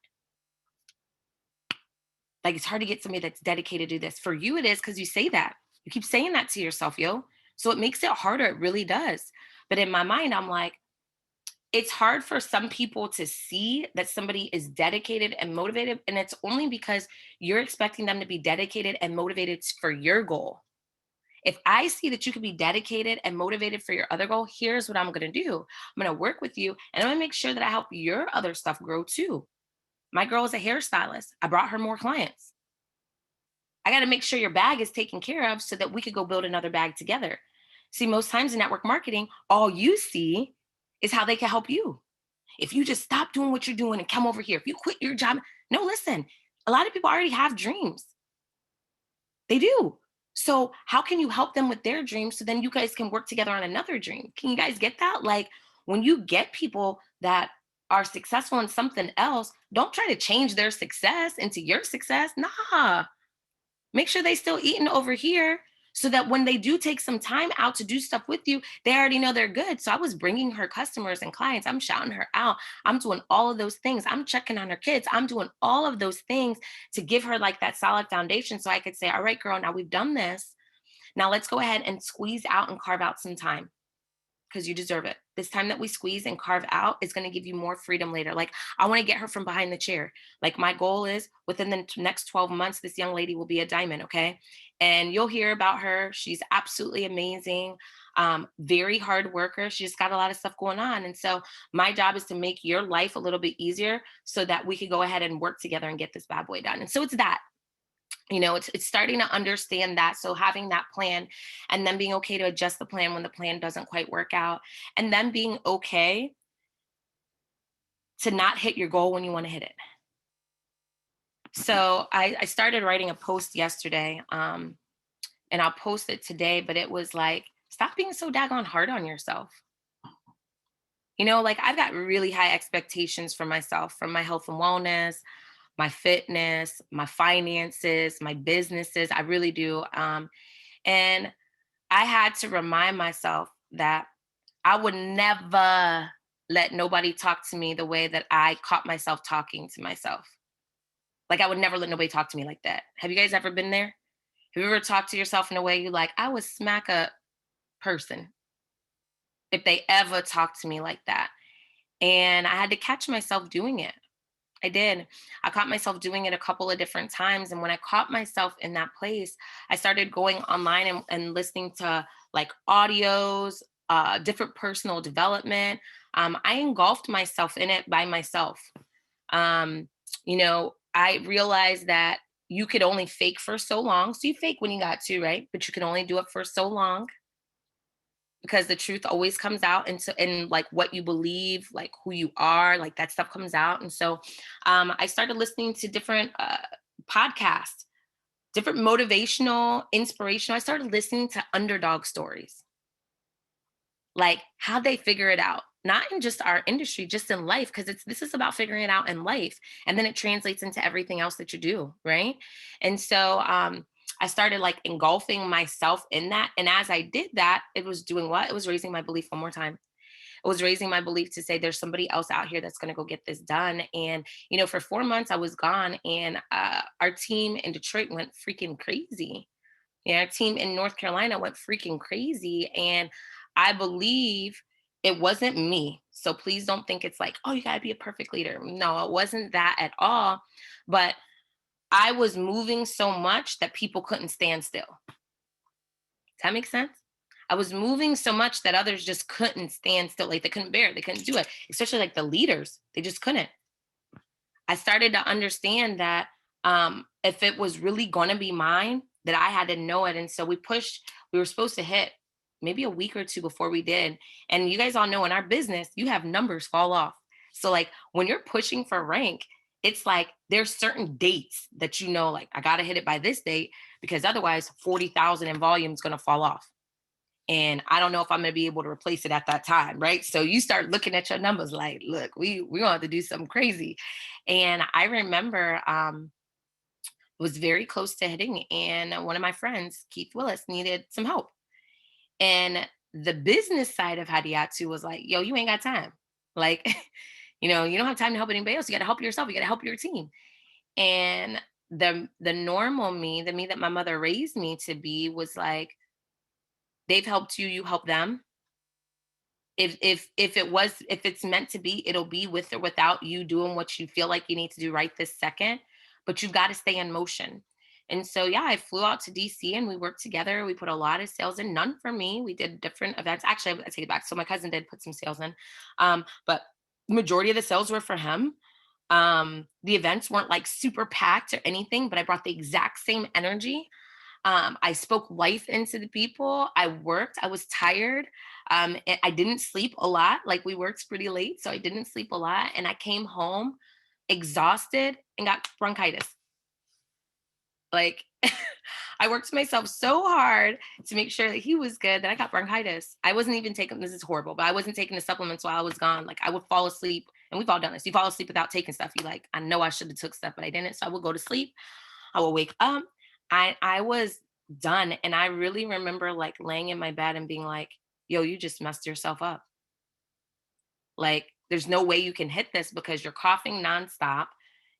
Like, it's hard to get somebody that's dedicated to this. For you, it is, because you say that. You keep saying that to yourself, yo. So it makes it harder. It really does. But in my mind, I'm like, it's hard for some people to see that somebody is dedicated and motivated. And it's only because you're expecting them to be dedicated and motivated for your goal. If I see that you can be dedicated and motivated for your other goal, here's what I'm going to do. I'm going to work with you, and I'm going to make sure that I help your other stuff grow too. My girl is a hairstylist. I brought her more clients. I got to make sure your bag is taken care of so that we could go build another bag together. See, most times in network marketing, all you see is how they can help you. If you just stop doing what you're doing and come over here, if you quit your job, no, listen, a lot of people already have dreams. They do. So how can you help them with their dreams so then you guys can work together on another dream? Can you guys get that? Like, when you get people that are successful in something else, don't try to change their success into your success. Nah. Make sure they still eating over here so that when they do take some time out to do stuff with you, they already know they're good. So I was bringing her customers and clients. I'm shouting her out. I'm doing all of those things. I'm checking on her kids. I'm doing all of those things to give her like that solid foundation. So I could say, all right, girl, now we've done this. Now let's go ahead and squeeze out and carve out some time, because you deserve it. This time that we squeeze and carve out is going to give you more freedom later. Like, I want to get her from behind the chair. Like, my goal is within the next 12 months, this young lady will be a diamond. Okay. And you'll hear about her. She's absolutely amazing. Very hard worker. She just got a lot of stuff going on. And so my job is to make your life a little bit easier so that we could go ahead and work together and get this bad boy done. And so it's that. It's starting to understand that. So having that plan, and then being okay to adjust the plan when the plan doesn't quite work out, and then being okay to not hit your goal when you want to hit it. So I started writing a post yesterday, and I'll post it today, but it was like, stop being so daggone hard on yourself. Like, I've got really high expectations for myself, from my health and wellness, my fitness, my finances, my businesses. I really do. And I had to remind myself that I would never let nobody talk to me the way that I caught myself talking to myself. Like, I would never let nobody talk to me like that. Have you guys ever been there? Have you ever talked to yourself in a way you like, I would smack a person if they ever talked to me like that? And I had to catch myself doing it. I did. I caught myself doing it a couple of different times. And when I caught myself in that place, I started going online and listening to like audios, different personal development. I engulfed myself in it by myself. I realized that you could only fake for so long. So you fake when you got to, right? But you can only do it for so long, because the truth always comes out. And so, and like what you believe, like who you are, like that stuff comes out. And so I started listening to different podcasts, different motivational, inspirational. I started listening to underdog stories, like how they figure it out, not in just our industry, just in life, because this is about figuring it out in life. And then it translates into everything else that you do, right? And so I started like engulfing myself in that. And as I did that, it was doing what? It was raising my belief one more time. It was raising my belief to say there's somebody else out here that's going to go get this done. And, for 4 months I was gone, and our team in Detroit went freaking crazy. Yeah, our team in North Carolina went freaking crazy. And I believe it wasn't me. So please don't think it's like, oh, you got to be a perfect leader. No, it wasn't that at all. But I was moving so much that people couldn't stand still. Does that make sense? I was moving so much that others just couldn't stand still. Like, they couldn't bear it. They couldn't do it. Especially like the leaders. They just couldn't. I started to understand that if it was really going to be mine, that I had to know it. And so we were supposed to hit maybe a week or two before we did. And you guys all know in our business, you have numbers fall off. So like when you're pushing for rank, it's like there's certain dates that like I got to hit it by this date, because otherwise 40,000 in volume is going to fall off. And I don't know if I'm going to be able to replace it at that time, right? So you start looking at your numbers like, look, we're going to have to do something crazy. And I remember was very close to hitting, and one of my friends, Keith Willis, needed some help. And the business side of Hadiatu was like, yo, you ain't got time. Like, you don't have time to help anybody else. You got to help yourself. You got to help your team. And the normal me, the me that my mother raised me to be, was like, they've helped you, you help them. If it's meant to be, it'll be with or without you doing what you feel like you need to do right this second. But you've got to stay in motion. And so, yeah, I flew out to DC and we worked together. We put a lot of sales in, none for me. We did different events. Actually, I take it back. So my cousin did put some sales in, but majority of the sales were for him. The events weren't like super packed or anything, but I brought the exact same energy. I spoke life into the people. I worked. I was tired. I didn't sleep a lot. Like, we worked pretty late, so I didn't sleep a lot. And I came home exhausted and got bronchitis. Like, I worked myself so hard to make sure that he was good that I got bronchitis. I wasn't even taking, this is horrible, but I wasn't taking the supplements while I was gone. Like, I would fall asleep, and we've all done this. You fall asleep without taking stuff. You like, I know I should have took stuff, but I didn't. So I would go to sleep. I would wake up. I was done. And I really remember like laying in my bed and being like, yo, you just messed yourself up. Like, there's no way you can hit this because you're coughing nonstop.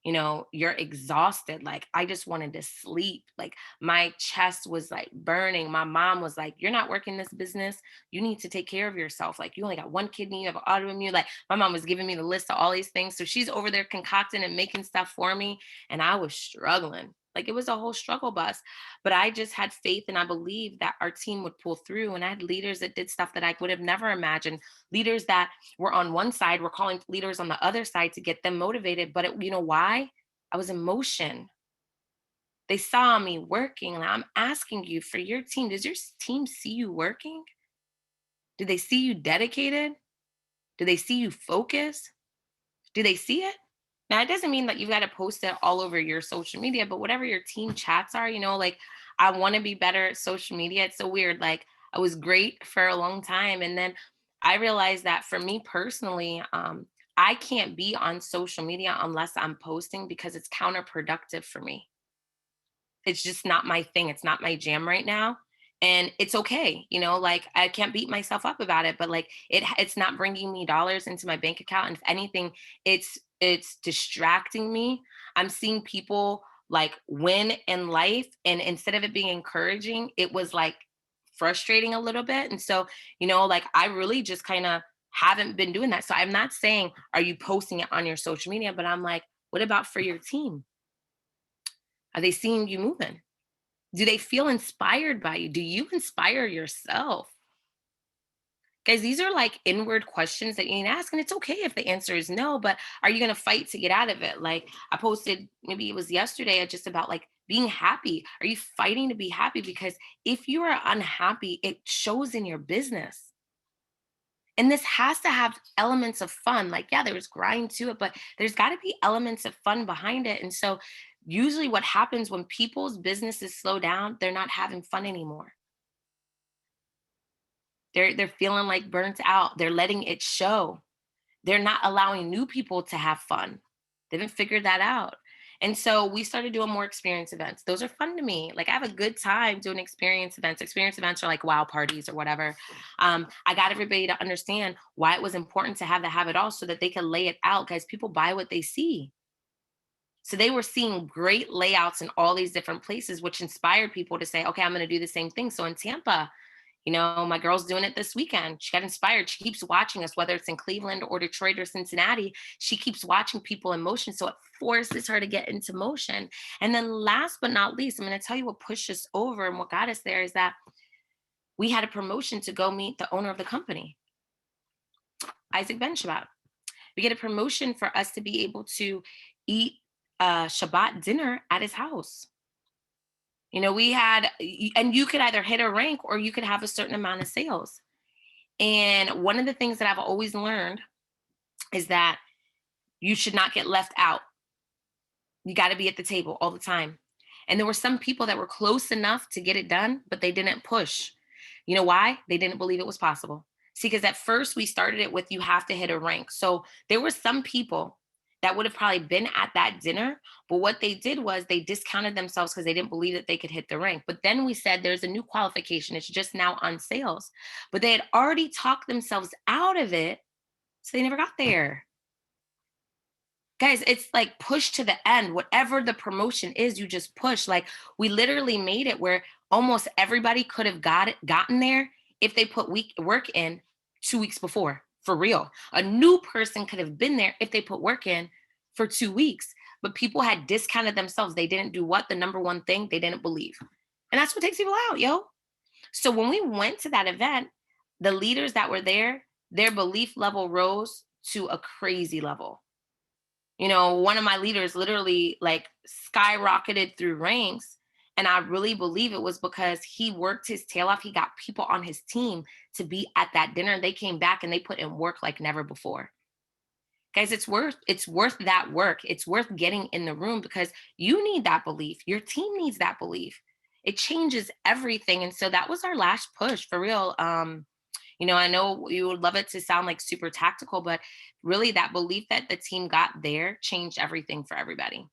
You're exhausted. Like, I just wanted to sleep. Like, my chest was like burning. My mom was like, you're not working this business. You need to take care of yourself. Like, you only got one kidney, you have autoimmune. Like, my mom was giving me the list of all these things. So she's over there concocting and making stuff for me. And I was struggling. Like, it was a whole struggle bus. But I just had faith, and I believed that our team would pull through. And I had leaders that did stuff that I would have never imagined. Leaders that were on one side were calling leaders on the other side to get them motivated. But you know why? I was in motion. They saw me working. And I'm asking you, for your team, does your team see you working? Do they see you dedicated? Do they see you focused? Do they see it? Now, it doesn't mean that you've got to post it all over your social media, but whatever your team chats are, like, I want to be better at social media. It's so weird. Like, I was great for a long time. And then I realized that for me personally, I can't be on social media unless I'm posting, because it's counterproductive for me. It's just not my thing. It's not my jam right now. And it's okay. Like, I can't beat myself up about it, but like, it's not bringing me dollars into my bank account. And if anything, it's distracting me. I'm seeing people like win in life, and instead of it being encouraging, it was like frustrating a little bit. And so, like, I really just kind of haven't been doing that. So I'm not saying, are you posting it on your social media? But I'm like, what about for your team? Are they seeing you moving? Do they feel inspired by you? Do you inspire yourself? Guys, these are like inward questions that you need to ask. And it's okay if the answer is no, but are you going to fight to get out of it? Like, I posted, maybe it was yesterday, just about like being happy. Are you fighting to be happy? Because if you are unhappy, it shows in your business. And this has to have elements of fun. Like, yeah, there's grind to it, but there's got to be elements of fun behind it. And so usually what happens when people's businesses slow down, they're not having fun anymore. They're feeling like burnt out. They're letting it show. They're not allowing new people to have fun. They haven't figured that out. And so we started doing more experience events. Those are fun to me. Like, I have a good time doing experience events. Experience events are like wow parties or whatever. I got everybody to understand why it was important to have it all, so that they could lay it out. Guys, people buy what they see. So they were seeing great layouts in all these different places, which inspired people to say, okay, I'm going to do the same thing. So in Tampa, my girl's doing it this weekend. She got inspired. She keeps watching us, whether it's in Cleveland or Detroit or Cincinnati. She keeps watching people in motion. So it forces her to get into motion. And then last but not least, I'm going to tell you what pushed us over and what got us there is that we had a promotion to go meet the owner of the company, Isaac Ben Shabbat. We get a promotion for us to be able to eat Shabbat dinner at his house. We had, and you could either hit a rank or you could have a certain amount of sales. And one of the things that I've always learned is that you should not get left out. You got to be at the table all the time. And there were some people that were close enough to get it done, but they didn't push. You know why? They didn't believe it was possible. See, because at first we started it with you have to hit a rank. So there were some people that would have probably been at that dinner, but what they did was they discounted themselves because they didn't believe that they could hit the rank. But then we said there's a new qualification. It's just now on sales. But they had already talked themselves out of it, so they never got there. Guys, it's like push to the end. Whatever the promotion is, you just push. Like we literally made it where almost everybody could have gotten there if they put work in 2 weeks before. For real. A new person could have been there if they put work in for 2 weeks. But people had discounted themselves. They didn't do what? The number one thing, they didn't believe. And that's what takes people out, yo. So when we went to that event, the leaders that were there, their belief level rose to a crazy level. You know, one of my leaders literally like skyrocketed through ranks. And I really believe it was because he worked his tail off. He got people on his team to be at that dinner. They came back and they put in work like never before. Guys, it's worth that work. It's worth getting in the room because you need that belief. Your team needs that belief. It changes everything. And so that was our last push for real. You know, I know you would love it to sound like super tactical, but really that belief that the team got there changed everything for everybody.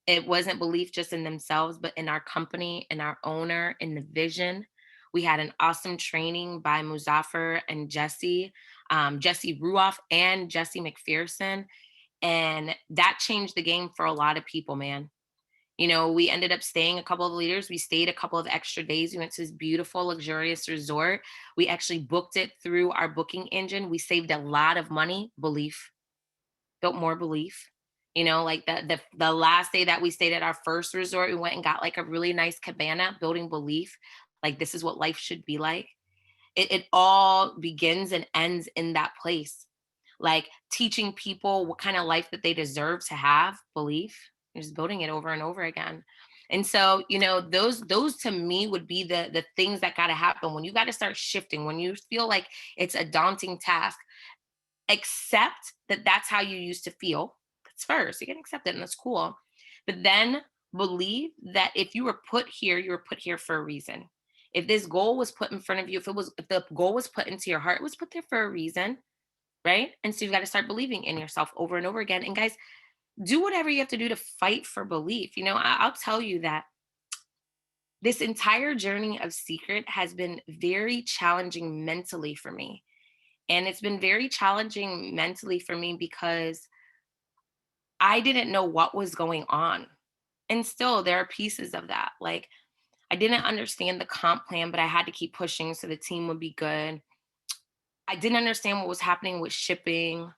It wasn't belief just in themselves, but in our company, in our owner, in the vision. We had an awesome training by Muzaffar and Jesse Ruoff and Jesse McPherson. And that changed the game for a lot of people, man. You know, we ended up staying a couple of leaders. We stayed a couple of extra days. We went to this beautiful, luxurious resort. We actually booked it through our booking engine. We saved a lot of money, belief, built more belief. You know, like the last day that we stayed at our first resort, we went and got like a really nice cabana, building belief. Like this is what life should be like. It all begins and ends in that place. Like teaching people what kind of life that they deserve to have, belief. You're just building it over and over again. And so, you know, those to me would be the things that got to happen when you got to start shifting, when you feel like it's a daunting task. Accept that that's how you used to feel. That's first. You can accept it and that's cool. But then believe that if you were put here, you were put here for a reason. If this goal was put in front of you, if the goal was put into your heart, it was put there for a reason, right? And so you've got to start believing in yourself over and over again. And guys, do whatever you have to do to fight for belief. You know, I'll tell you that this entire journey of Secret has been very challenging mentally for me. And it's been very challenging mentally for me because I didn't know what was going on. And still, there are pieces of that. Like, I didn't understand the comp plan, but I had to keep pushing so the team would be good. I didn't understand what was happening with shipping.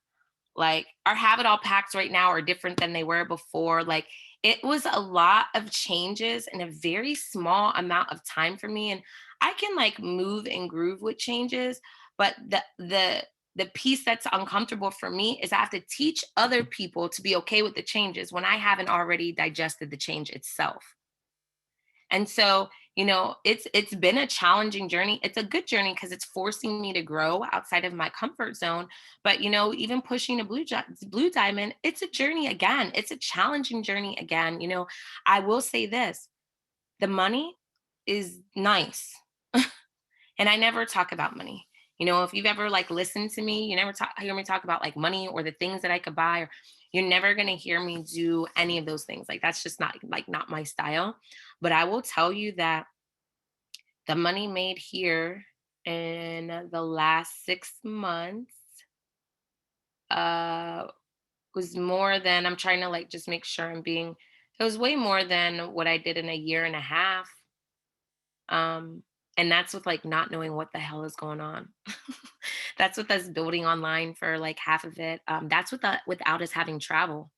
Like our have it all packs right now are different than they were before. Like it was a lot of changes in a very small amount of time for me. And I can like move and groove with changes, but the piece that's uncomfortable for me is I have to teach other people to be okay with the changes when I haven't already digested the change itself. And so, you know, it's been a challenging journey. It's a good journey because it's forcing me to grow outside of my comfort zone. But, you know, even pushing a blue diamond, it's a journey again. It's a challenging journey again. You know, I will say this, the money is nice. And I never talk about money. You know, if you've ever like listened to me, you never hear me talk about like money or the things that I could buy, or you're never going to hear me do any of those things. Like that's just not my style. But I will tell you that the money made here in the last 6 months was more than, I'm trying to like just make sure it was way more than what I did in a year and a half. And that's with like not knowing what the hell is going on. That's with us building online for like half of it. That's without us having travel.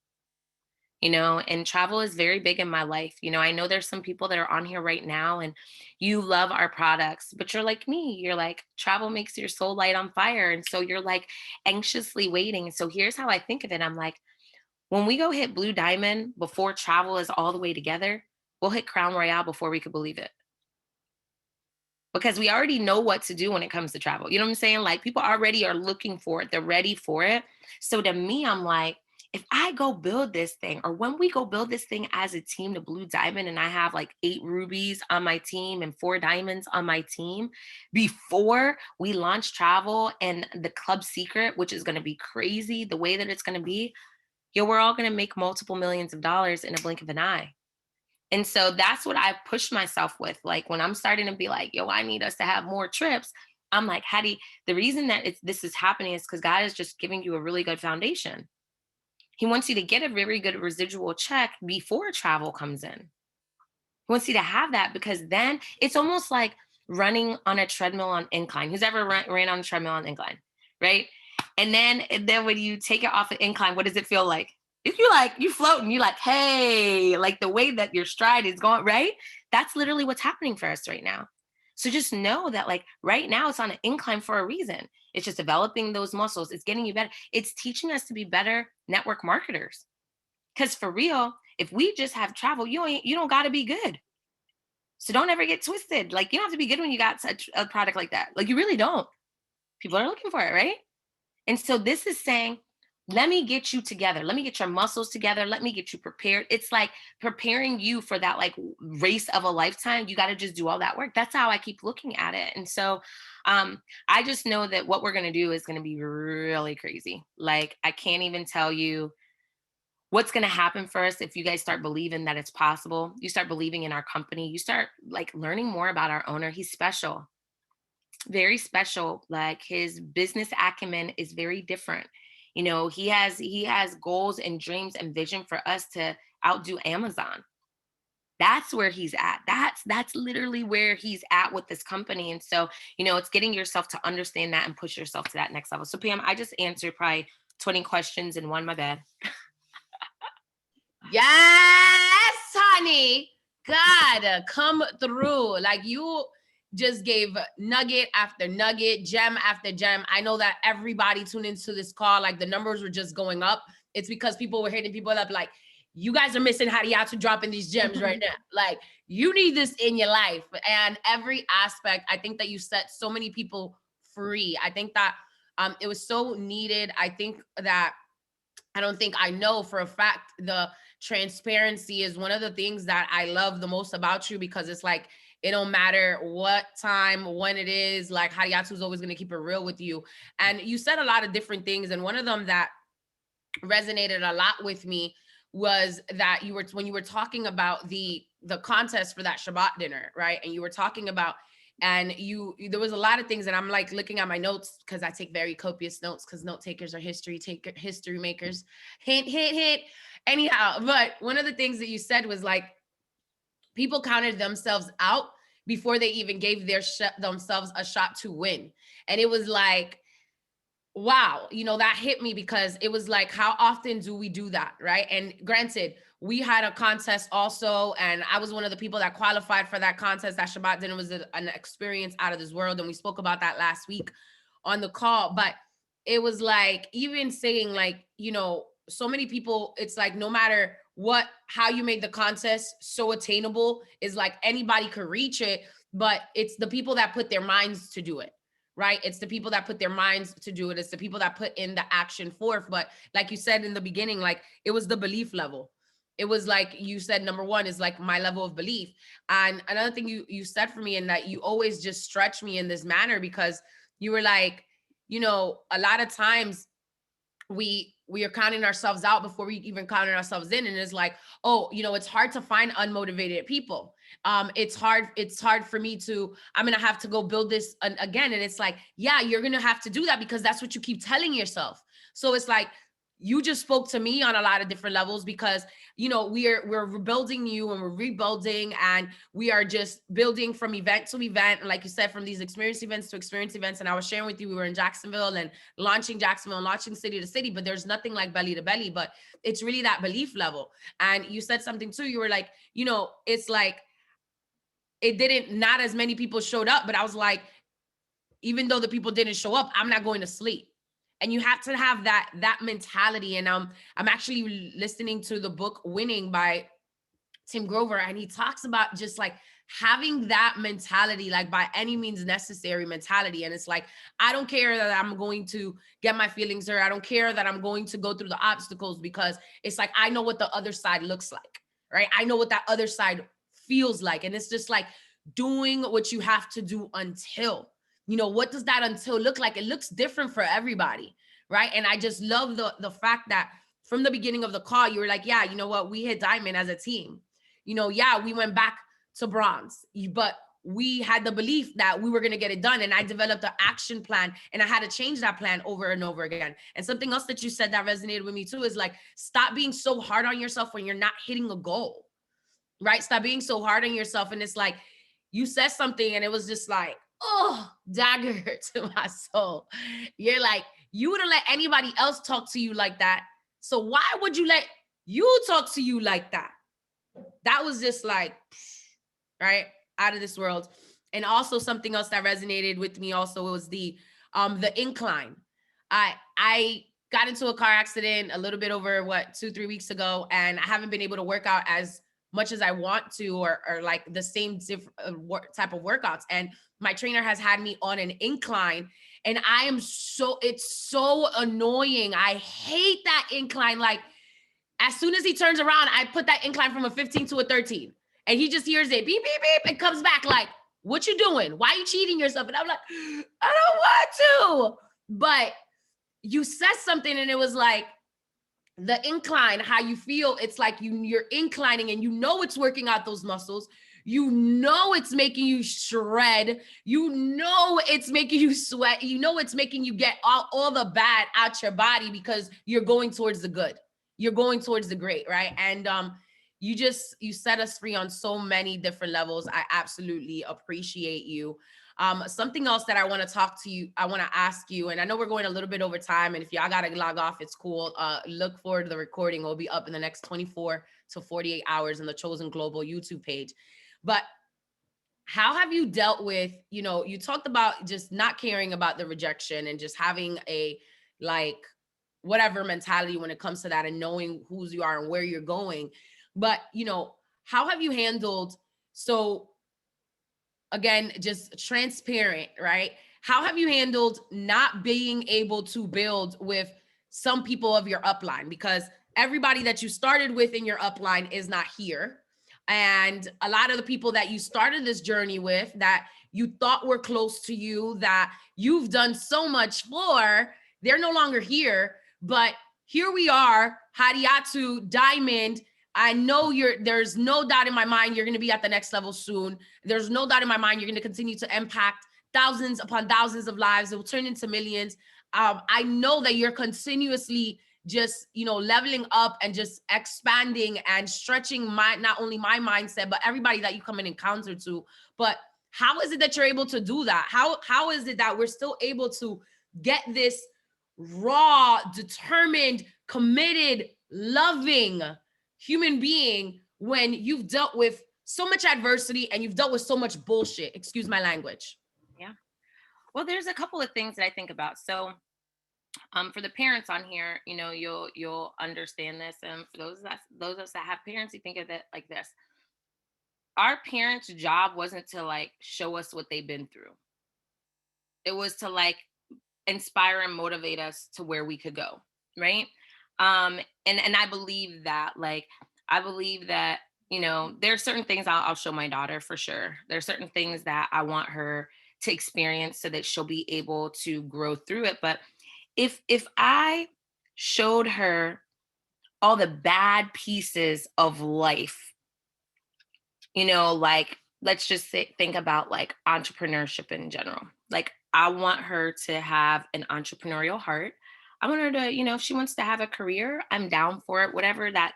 You know, and travel is very big in my life. You know, I know there's some people that are on here right now and you love our products, but you're like me. You're like, travel makes your soul light on fire. And so you're like anxiously waiting. So here's how I think of it. I'm like, when we go hit Blue Diamond before travel is all the way together, we'll hit Crown Royale before we could believe it. Because we already know what to do when it comes to travel. You know what I'm saying? Like people already are looking for it. They're ready for it. So to me, I'm like, if I go build this thing, or when we go build this thing as a team, the Blue Diamond, and I have like 8 rubies on my team and 4 diamonds on my team, before we launch travel and the club secret, which is going to be crazy, the way that it's going to be, yo, we're all going to make multiple millions of dollars in a blink of an eye. And so that's what I've pushed myself with. Like when I'm starting to be like, yo, I need us to have more trips. I'm like, Hattie, the reason that this is happening is because God is just giving you a really good foundation. He wants you to get a very good residual check before travel comes in. He wants you to have that, because then it's almost like running on a treadmill on incline. Who's ever ran on a treadmill on incline, right? And then when you take it off an incline, what does it feel like? If you floating, you're like, hey, like the way that your stride is going, right? That's literally what's happening for us right now. So just know that like right now it's on an incline for a reason. It's just developing those muscles. It's getting you better. It's teaching us to be better network marketers. Because for real, if we just have travel, you don't got to be good. So don't ever get twisted. Like you don't have to be good when you got such a product like that. Like you really don't. People are looking for it, right? And so this is saying, let me get you together. Let me get your muscles together. Let me get you prepared. It's like preparing you for that like race of a lifetime. You got to just do all that work. That's how I keep looking at it. And so I just know that what we're going to do is going to be really crazy. Like I can't even tell you what's going to happen for us if you guys start believing that it's possible. You start believing in our company. You start like learning more about our owner. He's special, very special. Like his business acumen is very different. You know, he has goals and dreams and vision for us to outdo Amazon. That's where he's at. That's literally where he's at with this company. And so, you know, it's getting yourself to understand that and push yourself to that next level. So Pam, I just answered probably 20 questions in one. My bad. Yes, honey. God, come through. Like you just gave nugget after nugget, gem after gem. I know that everybody tuned into this call, like the numbers were just going up. It's because people were hitting people up like, you guys are missing Hadiatu dropping these gems right now. Like you need this in your life. And every aspect, I think that you set so many people free. I think that it was so needed. I think that I don't think I know for a fact the transparency is one of the things that I love the most about you, because it's like it don't matter what time, when it is, like Hadiatu is always going to keep it real with you. And you said a lot of different things, and one of them that resonated a lot with me was that you were, when you were talking about the contest for that Shabbat dinner, right? And you were talking about, and there was a lot of things, and I'm like looking at my notes because I take very copious notes because note takers are history makers. Hint, hint, hint. Anyhow, but one of the things that you said was like people counted themselves out before they even gave themselves a shot to win. And it was like, wow, you know, that hit me, because it was like, how often do we do that, right? And granted, we had a contest also, and I was one of the people that qualified for that contest. That Shabbat dinner was an experience out of this world, and we spoke about that last week on the call. But it was like, even saying like, you know, so many people, it's like no matter how you made the contest so attainable, is like anybody could reach it, but it's the people that put their minds to do it. Right? It's the people that put their minds to do it. It's the people that put in the action forth. But like you said in the beginning, like it was the belief level. It was like you said, number one is like my level of belief. And another thing you said for me, and that you always just stretch me in this manner, because you were like, you know, a lot of times we are counting ourselves out before we even counting ourselves in. And it's like, oh, you know, it's hard to find unmotivated people. It's hard for me I'm going to have to go build this again. And it's like, yeah, you're going to have to do that because that's what you keep telling yourself. So it's like, you just spoke to me on a lot of different levels, because, you know, we're rebuilding you, and we're rebuilding, and we are just building from event to event. And like you said, from these experience events to experience events. And I was sharing with you, we were in Jacksonville and launching city to city, but there's nothing like belly to belly, but it's really that belief level. And you said something too, you were like, you know, it's like, not as many people showed up, but I was like, even though the people didn't show up, I'm not going to sleep. And you have to have that mentality. And I'm actually listening to the book Winning by Tim Grover, and he talks about just like having that mentality, like by any means necessary mentality. And it's like, I don't care that I'm going to get my feelings hurt. I don't care that I'm going to go through the obstacles, because it's like, I know what the other side looks like, right? I know what that other side feels like. And it's just like doing what you have to do until, what does that until look like? It looks different for everybody, right? And I just love the fact that from the beginning of the call, you were like, yeah, you know what? We hit diamond as a team. Yeah, we went back to bronze, but we had the belief that we were going to get it done. And I developed an action plan, and I had to change that plan over and over again. And something else that you said that resonated with me too is like, stop being so hard on yourself when you're not hitting a goal, right? Stop being so hard on yourself. And it's like, you said something and it was just like, oh, dagger to my soul. You're like, you wouldn't let anybody else talk to you like that. So why would you let you talk to you like that? That was just like, right, out of this world. And also something else that resonated with me also was the incline. I got into a car accident a little bit over 2-3 weeks ago, and I haven't been able to work out as much as I want to, or like the same type of workouts. And my trainer has had me on an incline, and it's so annoying. I hate that incline. Like, as soon as he turns around, I put that incline from a 15 to a 13. And he just hears it, beep, beep, beep, and comes back like, what you doing? Why are you cheating yourself? And I'm like, I don't want to. But you said something, and it was like, the incline, how you feel, it's like you're inclining, and it's working out those muscles. It's making you shred. It's making you sweat. It's making you get all the bad out your body, because you're going towards the good. You're going towards the great, right? And you set us free on so many different levels. I absolutely appreciate you. Something else that I want to ask you, and I know we're going a little bit over time, and if y'all gotta log off, it's cool. Look forward to the recording. It will be up in the next 24 to 48 hours on the Chosen Global YouTube page. But how have you dealt with, you talked about just not caring about the rejection and just having a like whatever mentality when it comes to that, and knowing whose you are and where you're going. But, how have you handled, so again, just transparent, right? How have you handled not being able to build with some people of your upline? Because everybody that you started with in your upline is not here. And a lot of the people that you started this journey with, that you thought were close to you, that you've done so much for, they're no longer here. But here we are, Hadiatu, Diamond. I know there's no doubt in my mind you're going to be at the next level soon. There's no doubt in my mind you're going to continue to impact thousands upon thousands of lives. It will turn into millions. I know that you're continuously just, leveling up and just expanding and stretching not only my mindset, but everybody that you come in encounter to. But how is it that you're able to do that? How is it that we're still able to get this raw, determined, committed, loving human being when you've dealt with so much adversity and you've dealt with so much bullshit? Excuse my language. Yeah. Well, there's a couple of things that I think about. So for the parents on here, you'll understand this. And for those of us that have parents, you think of it like this. Our parents' job wasn't to like show us what they've been through. It was to like inspire and motivate us to where we could go, right? And I believe that, there are certain things I'll show my daughter for sure. There are certain things that I want her to experience so that she'll be able to grow through it. But if I showed her all the bad pieces of life, like, let's just think about like entrepreneurship in general. Like, I want her to have an entrepreneurial heart. I want her to, if she wants to have a career, I'm down for it, whatever that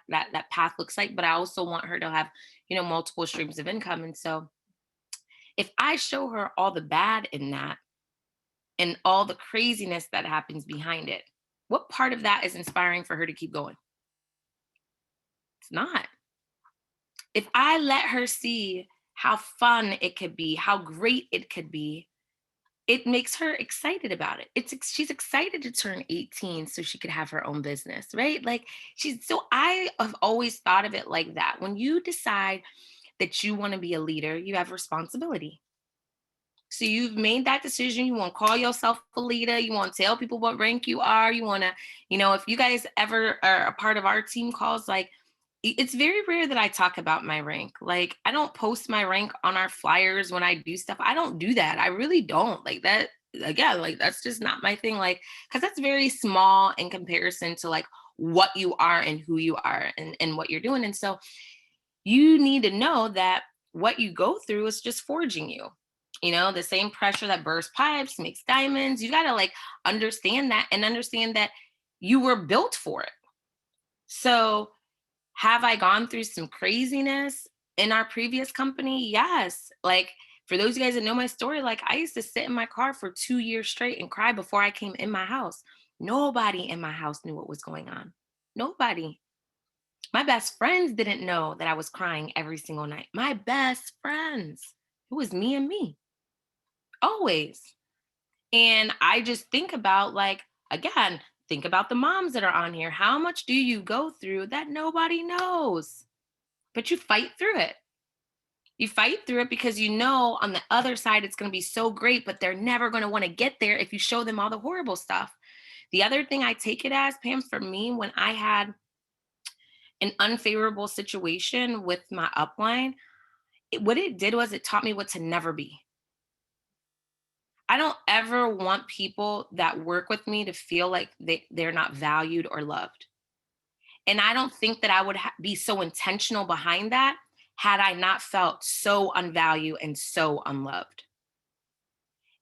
path looks like. But I also want her to have, multiple streams of income. And so if I show her all the bad in that and all the craziness that happens behind it, what part of that is inspiring for her to keep going? It's not. If I let her see how fun it could be, how great it could be, it makes her excited about it. She's excited to turn 18 so she could have her own business, right? Like so I have always thought of it like that. When you decide that you want to be a leader, you have responsibility. So you've made that decision. You want to call yourself a leader. You want to tell people what rank you are. You want to, if you guys ever are a part of our team calls, like it's very rare that I talk about my rank. Like I don't post my rank on our flyers when I do stuff. I don't do that. I really don't. Like that, again, like that's just not my thing. Like, because that's very small in comparison to like what you are and who you are and what you're doing. And so you need to know that what you go through is just forging you. The same pressure that bursts pipes makes diamonds. You got to like understand that and understand that you were built for it. So have I gone through some craziness in our previous company? Yes. Like for those of you guys that know my story, like I used to sit in my car for 2 years straight and cry before I came in my house. Nobody in my house knew what was going on. Nobody. My best friends didn't know that I was crying every single night. My best friends. It was me and me. Always. And I just think about like, again, think about the moms that are on here. How much do you go through that nobody knows? But you fight through it. You fight through it because you know on the other side it's going to be so great, but they're never going to want to get there if you show them all the horrible stuff. The other thing I take it as, Pam, for me, when I had an unfavorable situation with my upline, what it did was it taught me what to never be. I don't ever want people that work with me to feel like they're not valued or loved. And I don't think that I would be so intentional behind that had I not felt so unvalued and so unloved.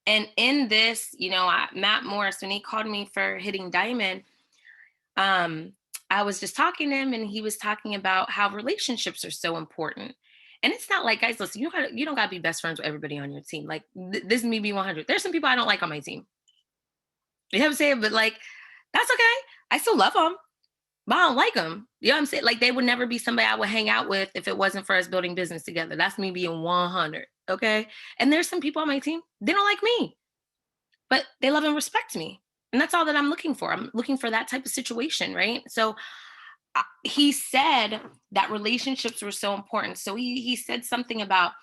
And in this, Matt Morris, when he called me for hitting diamond, I was just talking to him and he was talking about how relationships are so important. And it's not like, guys, listen, you don't got to be best friends with everybody on your team. Like this is me be 100. There's some people I don't like on my team. You know what I'm saying? But like, that's okay. I still love them, but I don't like them. You know what I'm saying? Like they would never be somebody I would hang out with if it wasn't for us building business together. That's me being 100. Okay. And there's some people on my team, they don't like me, but they love and respect me. And that's all that I'm looking for. I'm looking for that type of situation. Right. So he said that relationships were so important. So he said something about,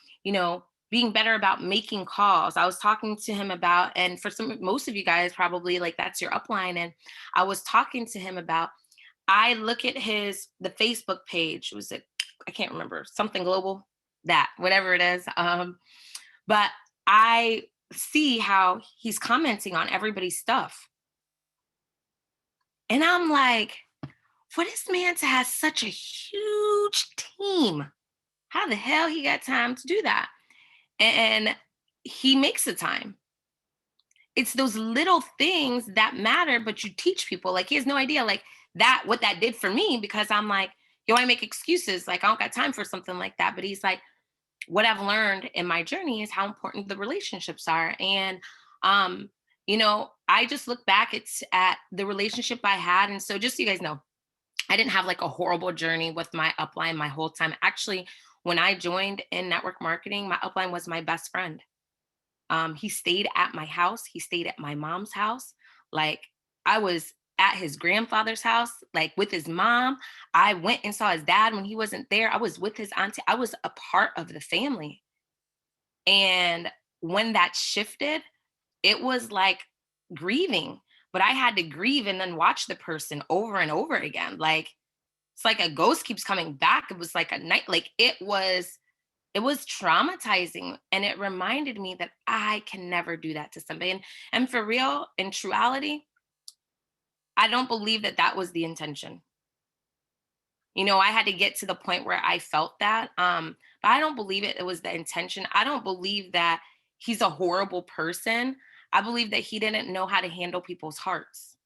being better about making calls. I was talking to him about, and for most of you guys probably like that's your upline. And I was talking to him about, I look at the Facebook page. Was it, I can't remember, something global, that, whatever it is. But I see how he's commenting on everybody's stuff. And I'm like, for this man to have such a huge team, how the hell he got time to do that? And he makes the time. It's those little things that matter, but you teach people. Like he has no idea like that, what that did for me, because I'm like, I make excuses. Like I don't got time for something like that. But he's like, what I've learned in my journey is how important the relationships are. And, I just look back at the relationship I had. And so just so you guys know, I didn't have like a horrible journey with my upline my whole time. Actually, when I joined in network marketing, my upline was my best friend. He stayed at my house. He stayed at my mom's house. Like I was at his grandfather's house, like with his mom. I went and saw his dad when he wasn't there. I was with his auntie. I was a part of the family. And when that shifted, it was like grieving, but I had to grieve and then watch the person over and over again. Like, it's like a ghost keeps coming back. It was like a night, like it was traumatizing. And it reminded me that I can never do that to somebody. And for real, in truality, I don't believe that was the intention. I had to get to the point where I felt that. But I don't believe it was the intention. I don't believe that he's a horrible person. I believe that he didn't know how to handle people's hearts.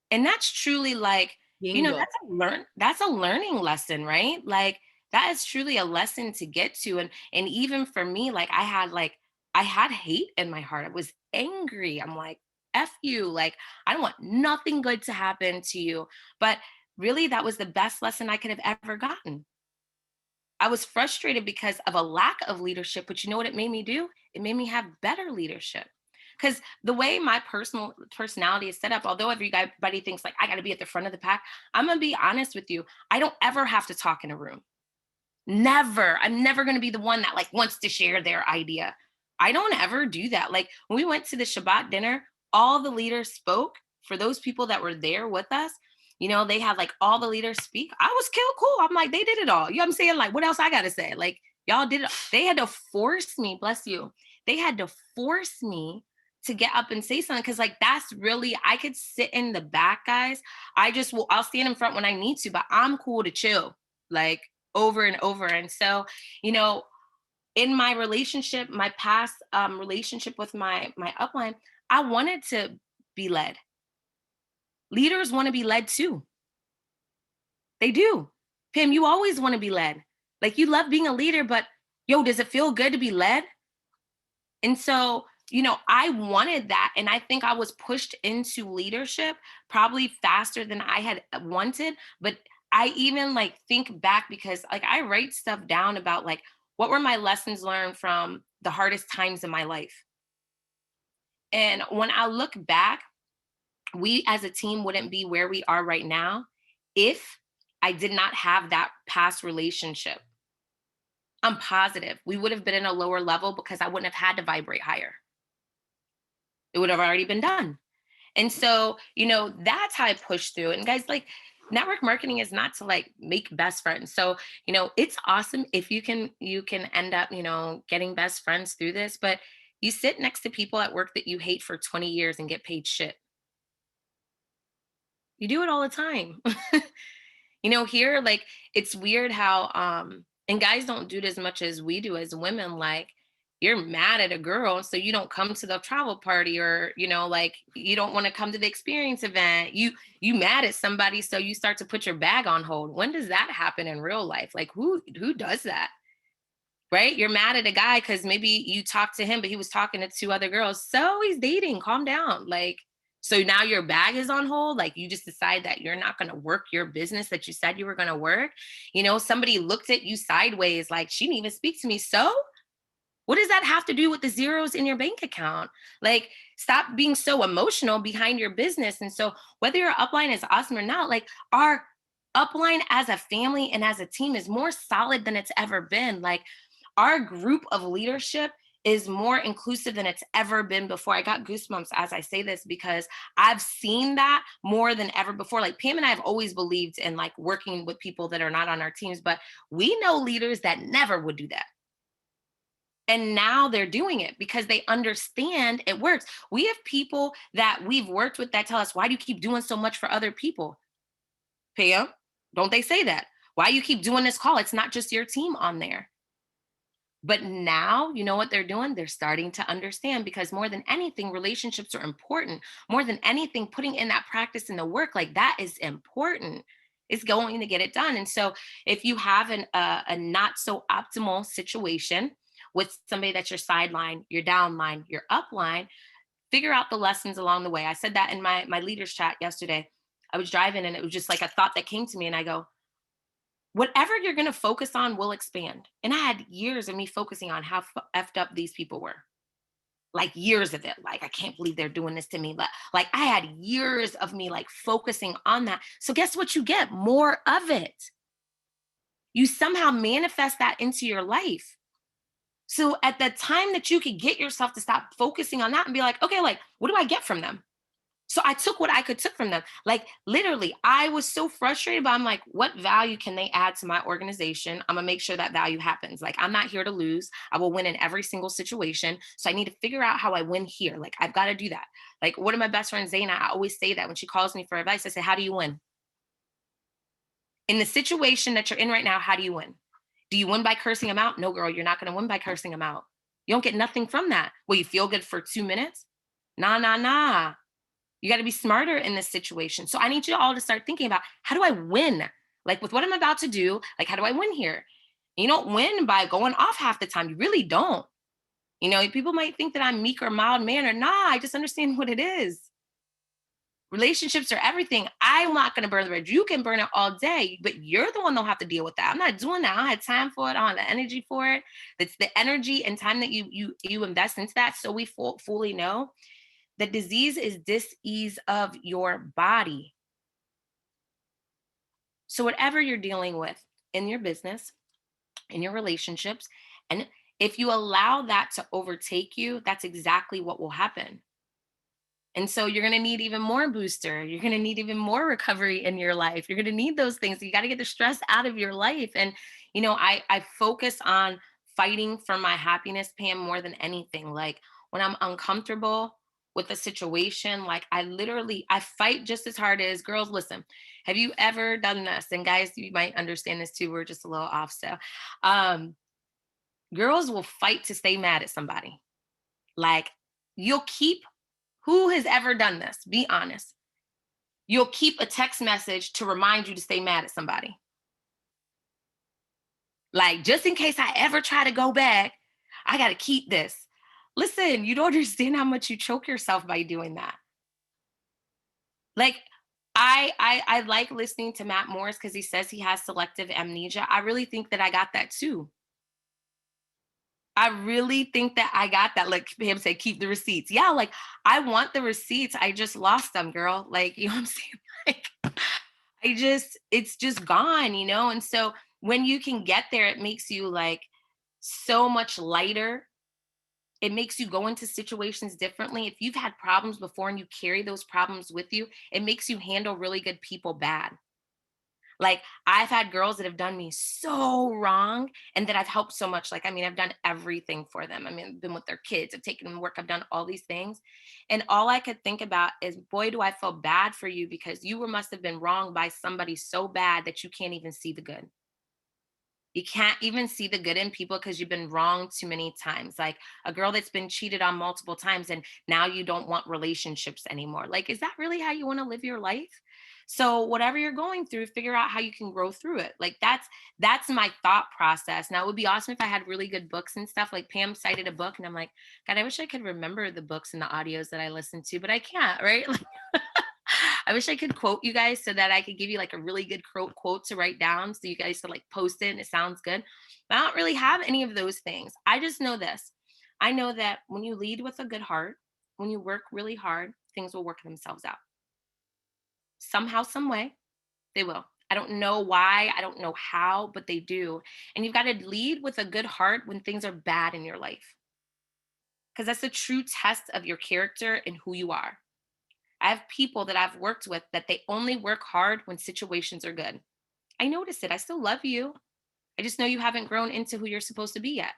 And that's truly like, that's a learning lesson, right? Like that is truly a lesson to get to. And even for me, like I had hate in my heart. I was angry. I'm like, F you. Like, I don't want nothing good to happen to you. But really, that was the best lesson I could have ever gotten. I was frustrated because of a lack of leadership, but you know what it made me do? It made me have better leadership. Because the way my personal personality is set up, although everybody thinks like I got to be at the front of the pack, I'm going to be honest with you. I don't ever have to talk in a room. Never. I'm never going to be the one that like wants to share their idea. I don't ever do that. Like when we went to the Shabbat dinner, all the leaders spoke. For those people that were there with us, you know, they had like all the leaders speak. I was cool. I'm like, they did it all. You know what I'm saying? Like, what else I got to say? Like, y'all did it. They had to force me, bless you. They had to force me to get up and say something. Cause like, that's really, I could sit in the back, guys. I'll stand in front when I need to, but I'm cool to chill like over and over. And so, you know, in my relationship, my past relationship with my upline, I wanted to be led. Leaders want to be led too. They do. Pam, you always want to be led. Like you love being a leader, but yo, does it feel good to be led? And so, you know, I wanted that. And I think I was pushed into leadership probably faster than I had wanted. But I even like think back because like I write stuff down about like what were my lessons learned from the hardest times in my life. And when I look back, we as a team wouldn't be where we are right now if I did not have that past relationship. I'm positive we would have been in a lower level because I wouldn't have had to vibrate higher. It would have already been done. And so, you know, that's how I push through. And guys, like network marketing is not to like make best friends. So, you know, it's awesome if you can end up, you know, getting best friends through this, but you sit next to people at work that you hate for 20 years and get paid shit. You do it all the time. You know, here, like, it's weird how, and guys don't do it as much as we do as women. Like, you're mad at a girl, so you don't come to the travel party, or, you know, like, you don't want to come to the experience event. You mad at somebody, so you start to put your bag on hold. When does that happen in real life? Like, who does that? Right? You're mad at a guy because maybe you talked to him, but he was talking to two other girls. So he's dating. Calm down. Like, so now your bag is on hold. Like you just decide that you're not going to work your business that you said you were going to work. You know, somebody looked at you sideways, like she didn't even speak to me. So what does that have to do with the zeros in your bank account? Like, stop being so emotional behind your business. And so whether your upline is awesome or not, like our upline as a family and as a team is more solid than it's ever been. Like our group of leadership is more inclusive than it's ever been before. I got goosebumps as I say this because I've seen that more than ever before. Like Pam and I have always believed in like working with people that are not on our teams, but we know leaders that never would do that. And now they're doing it because they understand it works. We have people that we've worked with that tell us, why do you keep doing so much for other people? Pam, don't they say that? Why you keep doing this call? It's not just your team on there. But now, you know what they're doing? They're starting to understand because more than anything, relationships are important. More than anything, putting in that practice in the work, like that is important. It's going to get it done. And so if you have a not so optimal situation with somebody that's your sideline, your downline, your upline, figure out the lessons along the way. I said that in my leaders chat yesterday. I was driving and it was just like a thought that came to me and I go, whatever you're going to focus on will expand. And I had years of me focusing on how effed up these people were. Like years of it. Like, I can't believe they're doing this to me. But like, I had years of me like focusing on that. So guess what you get? More of it. You somehow manifest that into your life. So at the time that you could get yourself to stop focusing on that and be like, okay, like, what do I get from them? So I took what I could took from them. Like literally, I was so frustrated, but I'm like, what value can they add to my organization? I'm gonna make sure that value happens. Like I'm not here to lose. I will win in every single situation. So I need to figure out how I win here. Like I've got to do that. Like one of my best friends, Zaina, I always say that when she calls me for advice, I say, how do you win? In the situation that you're in right now, how do you win? Do you win by cursing them out? No, girl, you're not gonna win by cursing them out. You don't get nothing from that. Will you feel good for 2 minutes? Nah. You got to be smarter in this situation. So I need you all to start thinking about how do I win? Like with what I'm about to do, like how do I win here? You don't win by going off half the time. You really don't. You know, people might think that I'm meek or mild mannered. Nah, I just understand what it is. Relationships are everything. I'm not going to burn the bridge. You can burn it all day, but you're the one that'll have to deal with that. I'm not doing that. I don't have time for it. I don't have the energy for it. It's the energy and time that you invest into that. So we fully know that disease is dis-ease of your body. So whatever you're dealing with in your business, in your relationships. And if you allow that to overtake you, that's exactly what will happen. And so you're going to need even more booster. You're going to need even more recovery in your life. You're going to need those things. You got to get the stress out of your life. And, I focus on fighting for my happiness, Pam, more than anything. Like when I'm uncomfortable with a situation, like I fight just as hard as girls. Listen, have you ever done this? And guys, you might understand this too. We're just a little off. So, girls will fight to stay mad at somebody. Like you'll keep who has ever done this? Be honest. You'll keep a text message to remind you to stay mad at somebody. Like, just in case I ever try to go back, I got to keep this. Listen, you don't understand how much you choke yourself by doing that. Like, I like listening to Matt Morris because he says he has selective amnesia. I really think that I got that too. I really think that I got that. Like him say, keep the receipts. Yeah, like I want the receipts. I just lost them, girl. Like, you know what I'm saying? Like, it's just gone, And so when you can get there, it makes you like so much lighter. It makes you go into situations differently. If you've had problems before and you carry those problems with you, it makes you handle really good people bad. Like I've had girls that have done me so wrong and that I've helped so much. Like, I've done everything for them. I've been with their kids, I've taken them to work, I've done all these things. And all I could think about is, boy, do I feel bad for you because you must have been wronged by somebody so bad that you can't even see the good. You can't even see the good in people because you've been wronged too many times. Like a girl that's been cheated on multiple times and now you don't want relationships anymore. Like, is that really how you want to live your life? So whatever you're going through, figure out how you can grow through it. Like that's my thought process. Now it would be awesome if I had really good books and stuff. Like Pam cited a book and I'm like, God, I wish I could remember the books and the audios that I listened to, but I can't, right? Like, I wish I could quote you guys so that I could give you like a really good quote to write down so you guys could like post it and it sounds good. But I don't really have any of those things. I just know this. I know that when you lead with a good heart, when you work really hard, things will work themselves out. Somehow, some way, they will. I don't know why, I don't know how, but they do. And you've got to lead with a good heart when things are bad in your life. Because that's a true test of your character and who you are. I have people that I've worked with that they only work hard when situations are good. I notice it. I still love you. I just know you haven't grown into who you're supposed to be yet.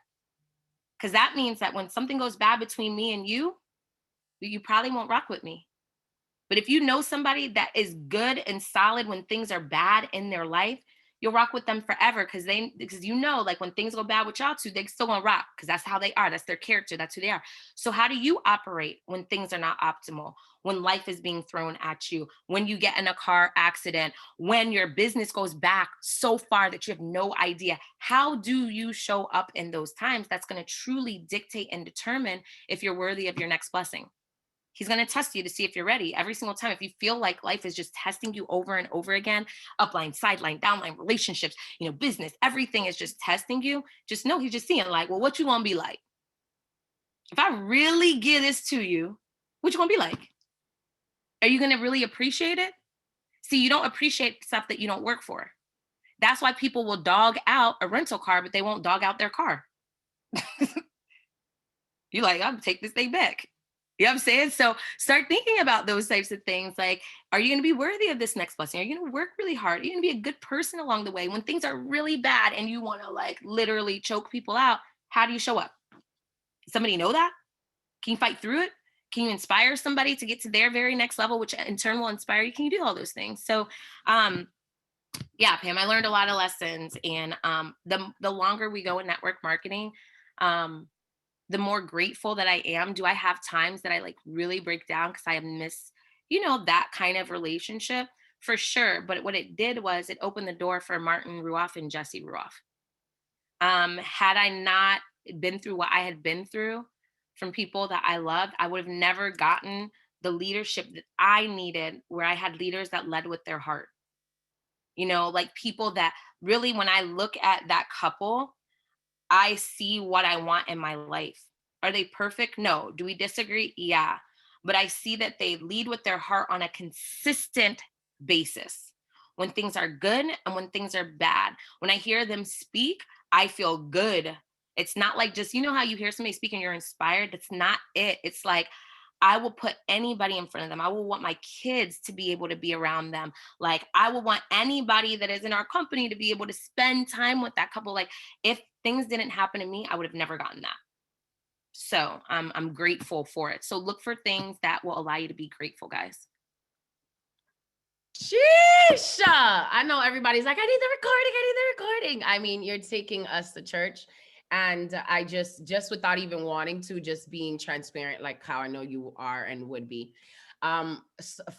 Because that means that when something goes bad between me and you probably won't rock with me. But if you know somebody that is good and solid when things are bad in their life, you'll rock with them forever because like when things go bad with y'all two, they still gonna rock because that's how they are. That's their character. That's who they are. So how do you operate when things are not optimal? When life is being thrown at you, when you get in a car accident, when your business goes back so far that you have no idea, how do you show up in those times? That's going to truly dictate and determine if you're worthy of your next blessing. He's going to test you to see if you're ready every single time. If you feel like life is just testing you over and over again, upline, sideline, downline, relationships, business, everything is just testing you. Just know he's just seeing like, well, what you going to be like? If I really give this to you, what you going to be like? Are you going to really appreciate it? See, you don't appreciate stuff that you don't work for. That's why people will dog out a rental car, but they won't dog out their car. You're like, I'm going to take this thing back. You know what I'm saying? So start thinking about those types of things. Like, are you going to be worthy of this next blessing? Are you going to work really hard? Are you going to be a good person along the way? When things are really bad and you want to like literally choke people out, how do you show up? Does somebody know that? Can you fight through it? Can you inspire somebody to get to their very next level, which in turn will inspire you? Can you do all those things? So, yeah, Pam, I learned a lot of lessons. And the longer we go in network marketing, the more grateful that I am. Do I have times that I like really break down because I miss, that kind of relationship? For sure. But what it did was it opened the door for Martin Ruoff and Jesse Ruoff. Had I not been through what I had been through from people that I loved, I would have never gotten the leadership that I needed, where I had leaders that led with their heart. Like people that really, when I look at that couple, I see what I want in my life. Are they perfect? No. Do we disagree? Yeah. But I see that they lead with their heart on a consistent basis. when things are good and when things are bad. When I hear them speak, I feel good. It's not like just, you know how you hear somebody speak and you're inspired? That's not it. It's like, I will put anybody in front of them. I will want my kids to be able to be around them. Like, I will want anybody that is in our company to be able to spend time with that couple. Like, if things didn't happen to me, I would have never gotten that. So I'm grateful for it. So look for things that will allow you to be grateful, guys. Sheesh. I know everybody's like, I need the recording. I mean, you're taking us to church. And I just without even wanting to, just being transparent, like how I know you are and would be. A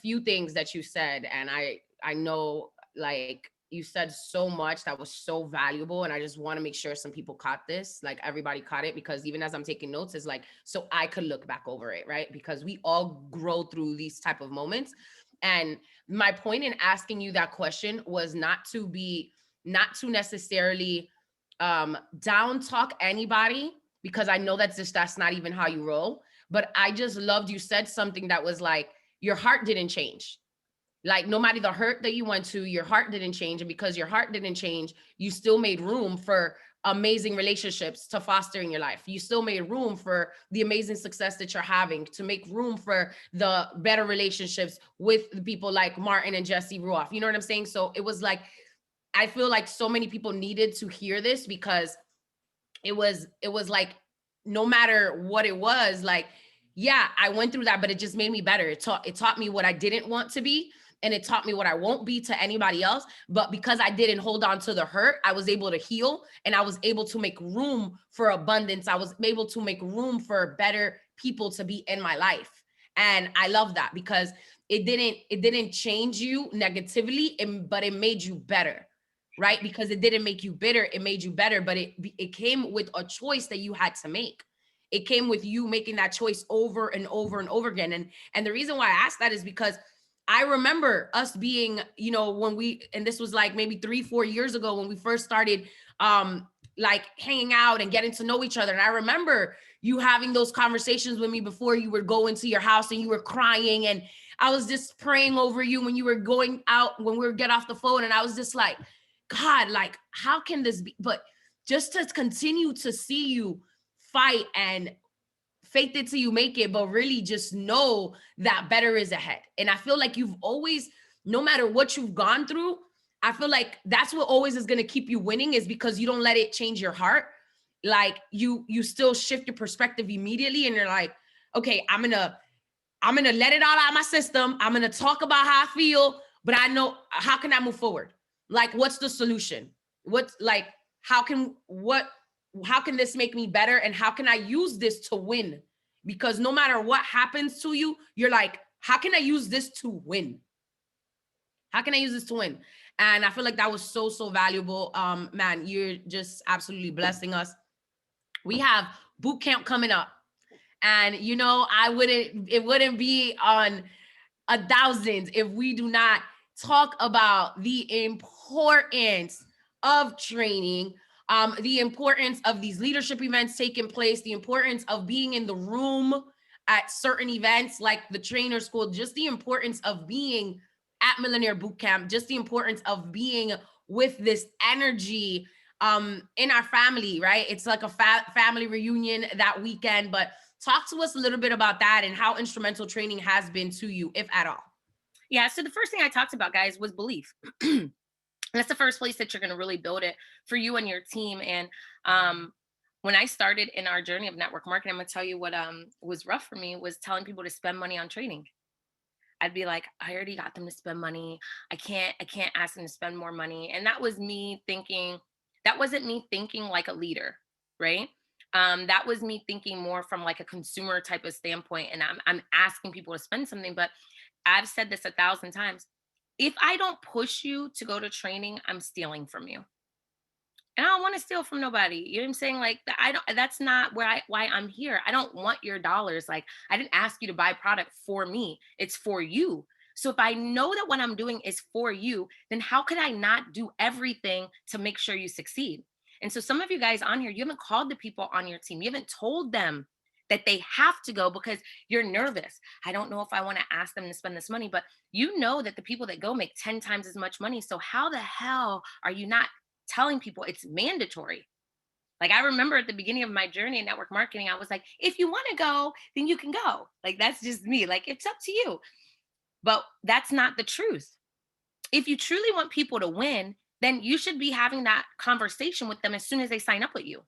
few things that you said, and I know, like, you said so much that was so valuable, and I just want to make sure some people caught this, like everybody caught it, because even as I'm taking notes, it's like, so I could look back over it, right? Because we all grow through these type of moments. And my point in asking you that question was not to necessarily down talk anybody, because I know that's not even how you roll. But I just loved, you said something that was like, your heart didn't change. Like, no matter the hurt that you went to, your heart didn't change. And because your heart didn't change, you still made room for amazing relationships to foster in your life. You still made room for the amazing success that you're having, to make room for the better relationships with the people like Martin and Jesse Ruoff. You know what I'm saying? So it was like, I feel like so many people needed to hear this, because it was like, no matter what it was, like, yeah, I went through that, but it just made me better. It taught me what I didn't want to be, and it taught me what I won't be to anybody else. But because I didn't hold on to the hurt, I was able to heal, and I was able to make room for abundance. I was able to make room for better people to be in my life. And I love that, because it didn't change you negatively, but it made you better, right? Because it didn't make you bitter, it made you better. But it came with a choice that you had to make. It came with you making that choice over and over and over again. And the reason why I asked that is because I remember us being, you know, and this was like maybe 3-4 years ago, when we first started like hanging out and getting to know each other. And I remember you having those conversations with me before you would go into your house, and you were crying, and I was just praying over you when you were going out, when we would get off the phone. And I was just like, God, like, how can this be? But just to continue to see you fight and fake it till you make it, but really just know that better is ahead. And I feel like you've always, no matter what you've gone through, I feel like that's what always is going to keep you winning, is because you don't let it change your heart. Like, you still shift your perspective immediately, and you're like, okay, I'm gonna let it all out of my system. I'm gonna talk about how I feel, but I know, how can I move forward? Like, what's the solution? What's like, how can this make me better? And how can I use this to win? Because no matter what happens to you, you're like, how can I use this to win? How can I use this to win? And I feel like that was so, so valuable. Man, you're just absolutely blessing us. We have boot camp coming up. And, you know, it wouldn't be on 1,000 if we do not talk about the importance of training, the importance of these leadership events taking place, the importance of being in the room at certain events like the trainer school, just the importance of being at Millionaire Bootcamp, just the importance of being with this energy in our family, right? It's like a family reunion that weekend. But talk to us a little bit about that and how instrumental training has been to you, if at all. Yeah, so the first thing I talked about, guys, was belief. That's the first place that you're going to really build it for you and your team. And when I started in our journey of network marketing, I'm going to tell you what was rough for me was telling people to spend money on training. I'd be like, I already got them to spend money. I can't ask them to spend more money. And that was me thinking, that wasn't me thinking like a leader, right? That was me thinking more from like a consumer type of standpoint. And I'm asking people to spend something, but I've said this 1,000 times. If I don't push you to go to training, I'm stealing from you. And I don't want to steal from nobody. You know what I'm saying? Like, that's not why I'm here. I don't want your dollars. Like, I didn't ask you to buy product for me. It's for you. So if I know that what I'm doing is for you, then how could I not do everything to make sure you succeed? And so some of you guys on here, you haven't called the people on your team. You haven't told them that they have to go because you're nervous. I don't know if I want to ask them to spend this money, but you know that the people that go make 10 times as much money. So how the hell are you not telling people it's mandatory? Like, I remember at the beginning of my journey in network marketing, I was like, if you want to go, then you can go. Like, that's just me. Like, it's up to you. But that's not the truth. If you truly want people to win, then you should be having that conversation with them as soon as they sign up with you.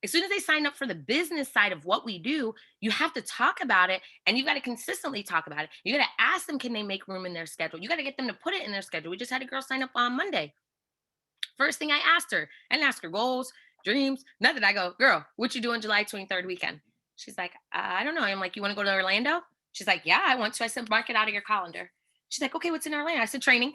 As soon as they sign up for the business side of what we do, you have to talk about it, and you got to consistently talk about it. You got to ask them, can they make room in their schedule? You got to get them to put it in their schedule. We just had a girl sign up on Monday. First thing I asked her, I didn't ask her goals, dreams, nothing. I go, girl, what you doing July 23rd weekend? She's like, I don't know. I'm like, you want to go to Orlando? She's like, yeah, I want to. I said, mark it out of your calendar. She's like, okay, what's in Orlando? I said, training.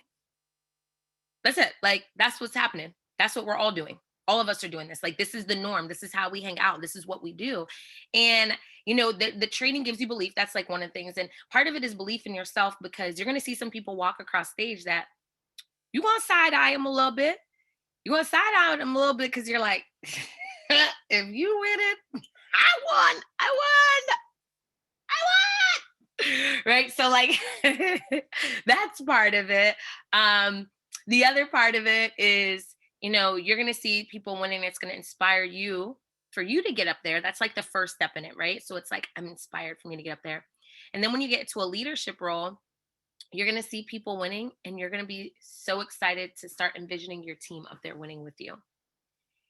That's it. Like, that's what's happening. That's what we're all doing. All of us are doing this. Like, this is the norm. This is how we hang out. This is what we do. And, you know, the training gives you belief. That's like one of the things. And part of it is belief in yourself, because you're going to see some people walk across stage that you want to side eye them a little bit. You want to side eye them a little bit because you're like, if you win it, I won. Right. So like, that's part of it. The other part of it is, you know, you're going to see people winning. It's going to inspire you for you to get up there. That's like the first step in it. Right. So it's like, I'm inspired for me to get up there. And then when you get to a leadership role, you're going to see people winning, and you're going to be so excited to start envisioning your team up there winning with you.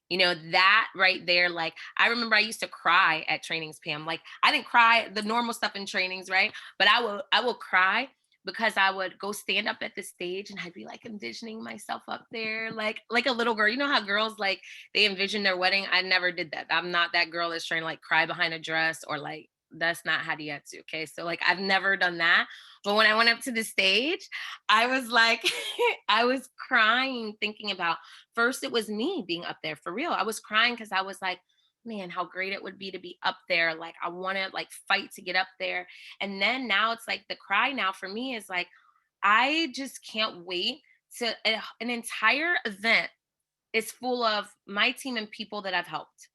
You know, that right there, like, I remember I used to cry at trainings, Pam. Like, I didn't cry the normal stuff in trainings, right? But I will cry because I would go stand up at the stage, and I'd be like envisioning myself up there, like a little girl. You know how girls, like, they envision their wedding? I never did that. I'm not that girl that's trying to like cry behind a dress, or like, that's not Hadiatu. Okay. So like, I've never done that. But when I went up to the stage, I was like, I was crying thinking about, first, it was me being up there for real. I was crying because I was like, man, how great it would be to be up there. Like, I want to like fight to get up there. And then now it's like the cry now for me is like, I just can't wait to an entire event is full of my team and people that I've helped,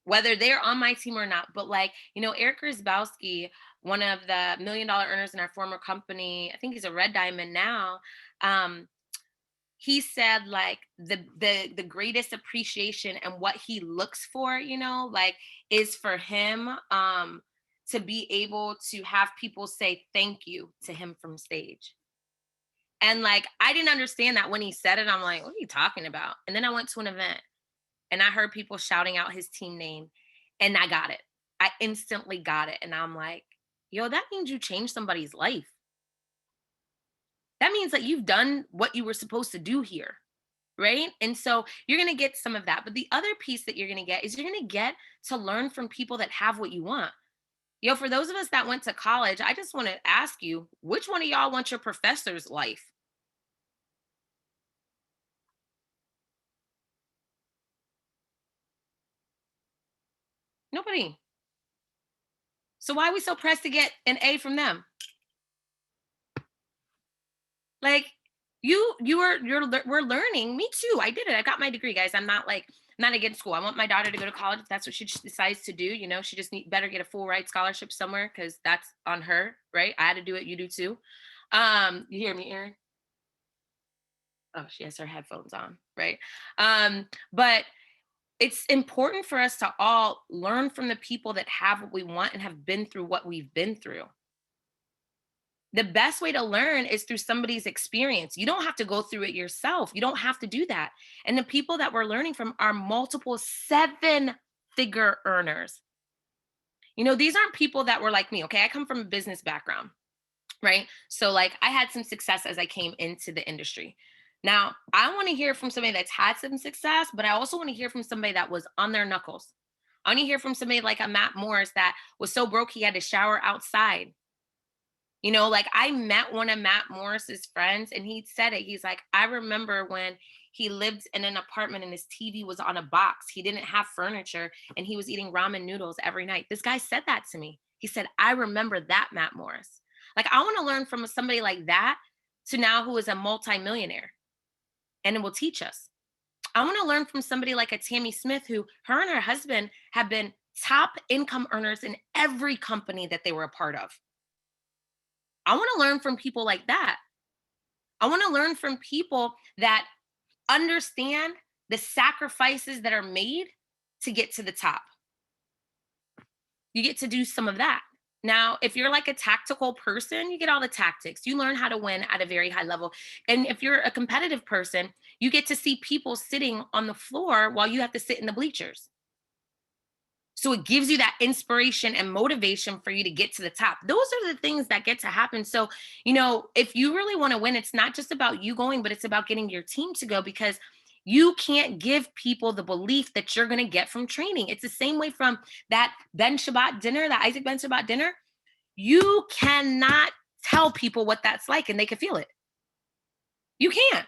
whether they're on my team or not. But like, you know, Eric Rizbowski, one of the $1 million earners in our former company, I think he's a Red Diamond now. He said like the greatest appreciation and what he looks for, you know, like, is for him to be able to have people say thank you to him from stage. And like, I didn't understand that when he said it. I'm like, what are you talking about? And then I went to an event, and I heard people shouting out his team name, and I got it. I instantly got it. And I'm like, yo, that means you changed somebody's life. That means that you've done what you were supposed to do here. Right. And so you're going to get some of that. But the other piece that you're going to get is you're going to get to learn from people that have what you want. Yo, for those of us that went to college, I just want to ask you, which one of y'all wants your professor's life? Nobody. So why are we so pressed to get an A from them? Like, we're learning. Me too. I did it. I got my degree, guys. I'm not against school. I want my daughter to go to college if that's what she decides to do. You know, she just better get a full ride scholarship somewhere, because that's on her, right? I had to do it. You do too. You hear me, Erin? Oh, she has her headphones on, right? But it's important for us to all learn from the people that have what we want and have been through what we've been through. The best way to learn is through somebody's experience. You don't have to go through it yourself. You don't have to do that. And the people that we're learning from are multiple 7-figure earners. You know, these aren't people that were like me. Okay. I come from a business background, right? So like, I had some success as I came into the industry. Now, I want to hear from somebody that's had some success, but I also want to hear from somebody that was on their knuckles. I want to hear from somebody like a Matt Morris that was so broke he had to shower outside. You know, like, I met one of Matt Morris's friends, and he said it. He's like, I remember when he lived in an apartment and his TV was on a box. He didn't have furniture, and he was eating ramen noodles every night. This guy said that to me. He said, I remember that, Matt Morris. Like, I want to learn from somebody like that to now who is a multimillionaire, and it will teach us. I want to learn from somebody like a Tammy Smith, who her and her husband have been top income earners in every company that they were a part of. I want to learn from people like that. I want to learn from people that understand the sacrifices that are made to get to the top. You get to do some of that. Now, if you're like a tactical person, you get all the tactics. You learn how to win at a very high level. And if you're a competitive person, you get to see people sitting on the floor while you have to sit in the bleachers. So it gives you that inspiration and motivation for you to get to the top. Those are the things that get to happen. So, if you really want to win, it's not just about you going, but it's about getting your team to go, because you can't give people the belief that you're going to get from training. It's the same way from that Ben Shabbat dinner, that Isaac Ben Shabbat dinner. You cannot tell people what that's like and they can feel it. You can't.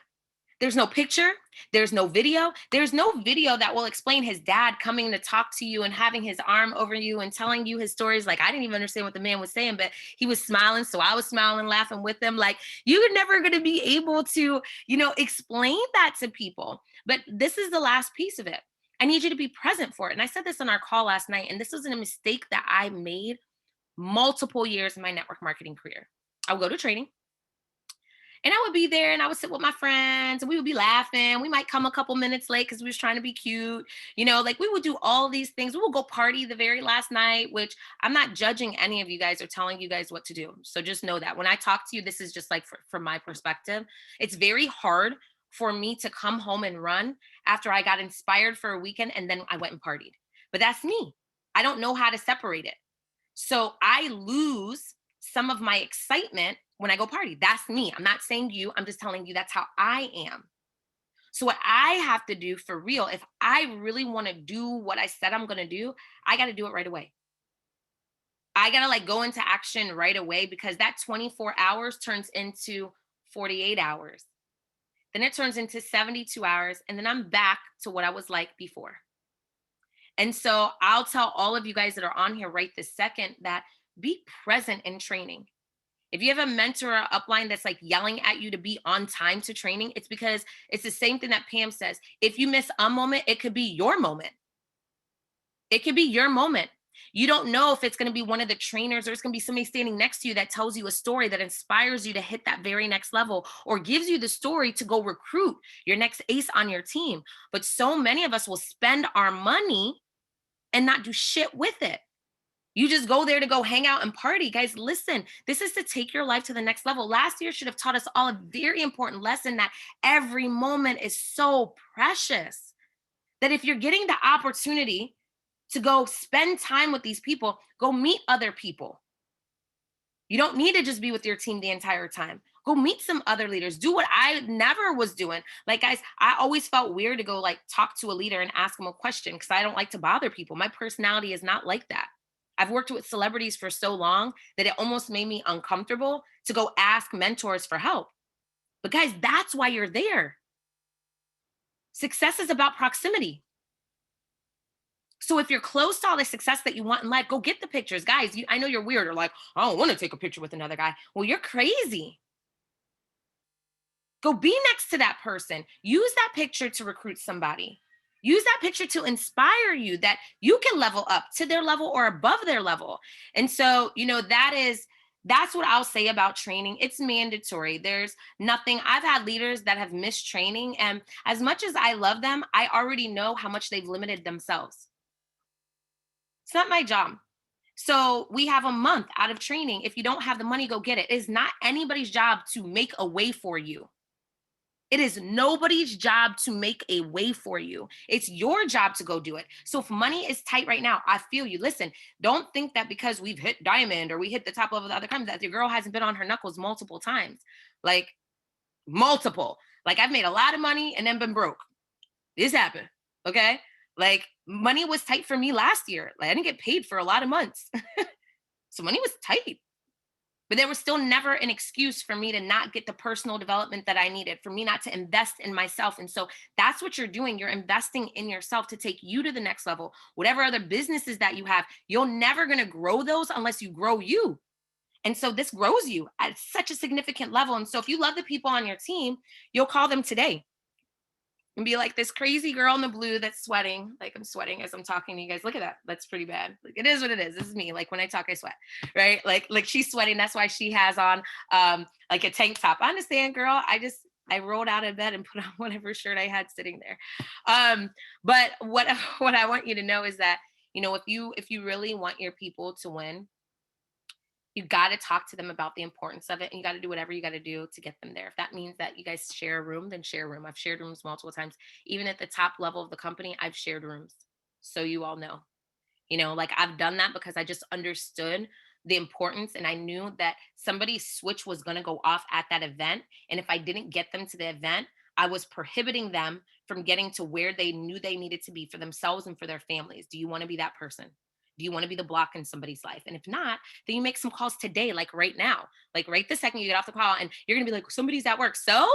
There's no picture. There's no video. There's no video that will explain his dad coming to talk to you and having his arm over you and telling you his stories. Like, I didn't even understand what the man was saying, but he was smiling. So I was smiling, laughing with him. Like, you're never going to be able to, explain that to people. But this is the last piece of it. I need you to be present for it. And I said this on our call last night, and this was a mistake that I made multiple years in my network marketing career. I would go to training. And I would be there and I would sit with my friends and we would be laughing. We might come a couple minutes late because we was trying to be cute. Like we would do all these things. We would go party the very last night, which I'm not judging any of you guys or telling you guys what to do. So just know that when I talk to you, this is just like from my perspective. It's very hard for me to come home and run after I got inspired for a weekend and then I went and partied. But that's me. I don't know how to separate it. So I lose some of my excitement when I go party. That's me. I'm not saying you. I'm just telling you that's how I am. So what I have to do for real, if I really want to do what I said I'm going to do, I got to do it right away. I got to go into action right away, because that 24 hours turns into 48 hours. Then it turns into 72 hours. And then I'm back to what I was like before. And so I'll tell all of you guys that are on here right this second that be present in training. If you have a mentor or upline that's yelling at you to be on time to training, it's because it's the same thing that Pam says. If you miss a moment, it could be your moment. It could be your moment. You don't know if it's going to be one of the trainers or it's going to be somebody standing next to you that tells you a story that inspires you to hit that very next level or gives you the story to go recruit your next ace on your team. But so many of us will spend our money and not do shit with it. You just go there to go hang out and party. Guys, listen, this is to take your life to the next level. Last year should have taught us all a very important lesson, that every moment is so precious, that if you're getting the opportunity to go spend time with these people, go meet other people. You don't need to just be with your team the entire time. Go meet some other leaders. Do what I never was doing. Guys, I always felt weird to go talk to a leader and ask them a question because I don't like to bother people. My personality is not like that. I've worked with celebrities for so long that it almost made me uncomfortable to go ask mentors for help. But guys, that's why you're there. Success is about proximity. So if you're close to all the success that you want in life, go get the pictures. Guys, I know you're weird or I don't want to take a picture with another guy. Well, you're crazy. Go be next to that person. Use that picture to recruit somebody. Use that picture to inspire you that you can level up to their level or above their level. And so, that's what I'll say about training. It's mandatory. There's nothing. I've had leaders that have missed training. And as much as I love them, I already know how much they've limited themselves. It's not my job. So we have a month out of training. If you don't have the money, go get it. It is not anybody's job to make a way for you. It is nobody's job to make a way for you. It's your job to go do it. So if money is tight right now, I feel you. Listen, don't think that because we've hit diamond or we hit the top level of the other times that your girl hasn't been on her knuckles multiple times. Multiple. I've made a lot of money and then been broke. This happened. Okay. Money was tight for me last year. I didn't get paid for a lot of months. So money was tight. But there was still never an excuse for me to not get the personal development that I needed, for me not to invest in myself. And so that's what you're doing. You're investing in yourself to take you to the next level. Whatever other businesses that you have, you're never going to grow those unless you grow you. And so this grows you at such a significant level. And so if you love the people on your team, you'll call them today. and be like this crazy girl in the blue that's sweating. Like I'm sweating as I'm talking to you guys. Look at that. That's pretty bad. Like it is what it is. This is me. Like when I talk, I sweat, right? Like she's sweating. That's why she has on like a tank top. I understand, girl. I rolled out of bed and put on whatever shirt I had sitting there. But what I want you to know is that, you know, if you really want your people to win, you got to talk to them about the importance of it, and you got to do whatever you got to do to get them there. If that means that you guys share a room, then share a room. I've shared rooms multiple times. Even at the top level of the company, I've shared rooms. So you all know, you know, like I've done that because I just understood the importance, and I knew that somebody's switch was going to go off at that event. And if I didn't get them to the event, I was prohibiting them from getting to where they knew they needed to be for themselves and for their families. Do you want to be that person? Do you want to be the block in somebody's life? And if not, then you make some calls today, like right now, like right the second you get off the call, and you're going to be like, somebody's at work. So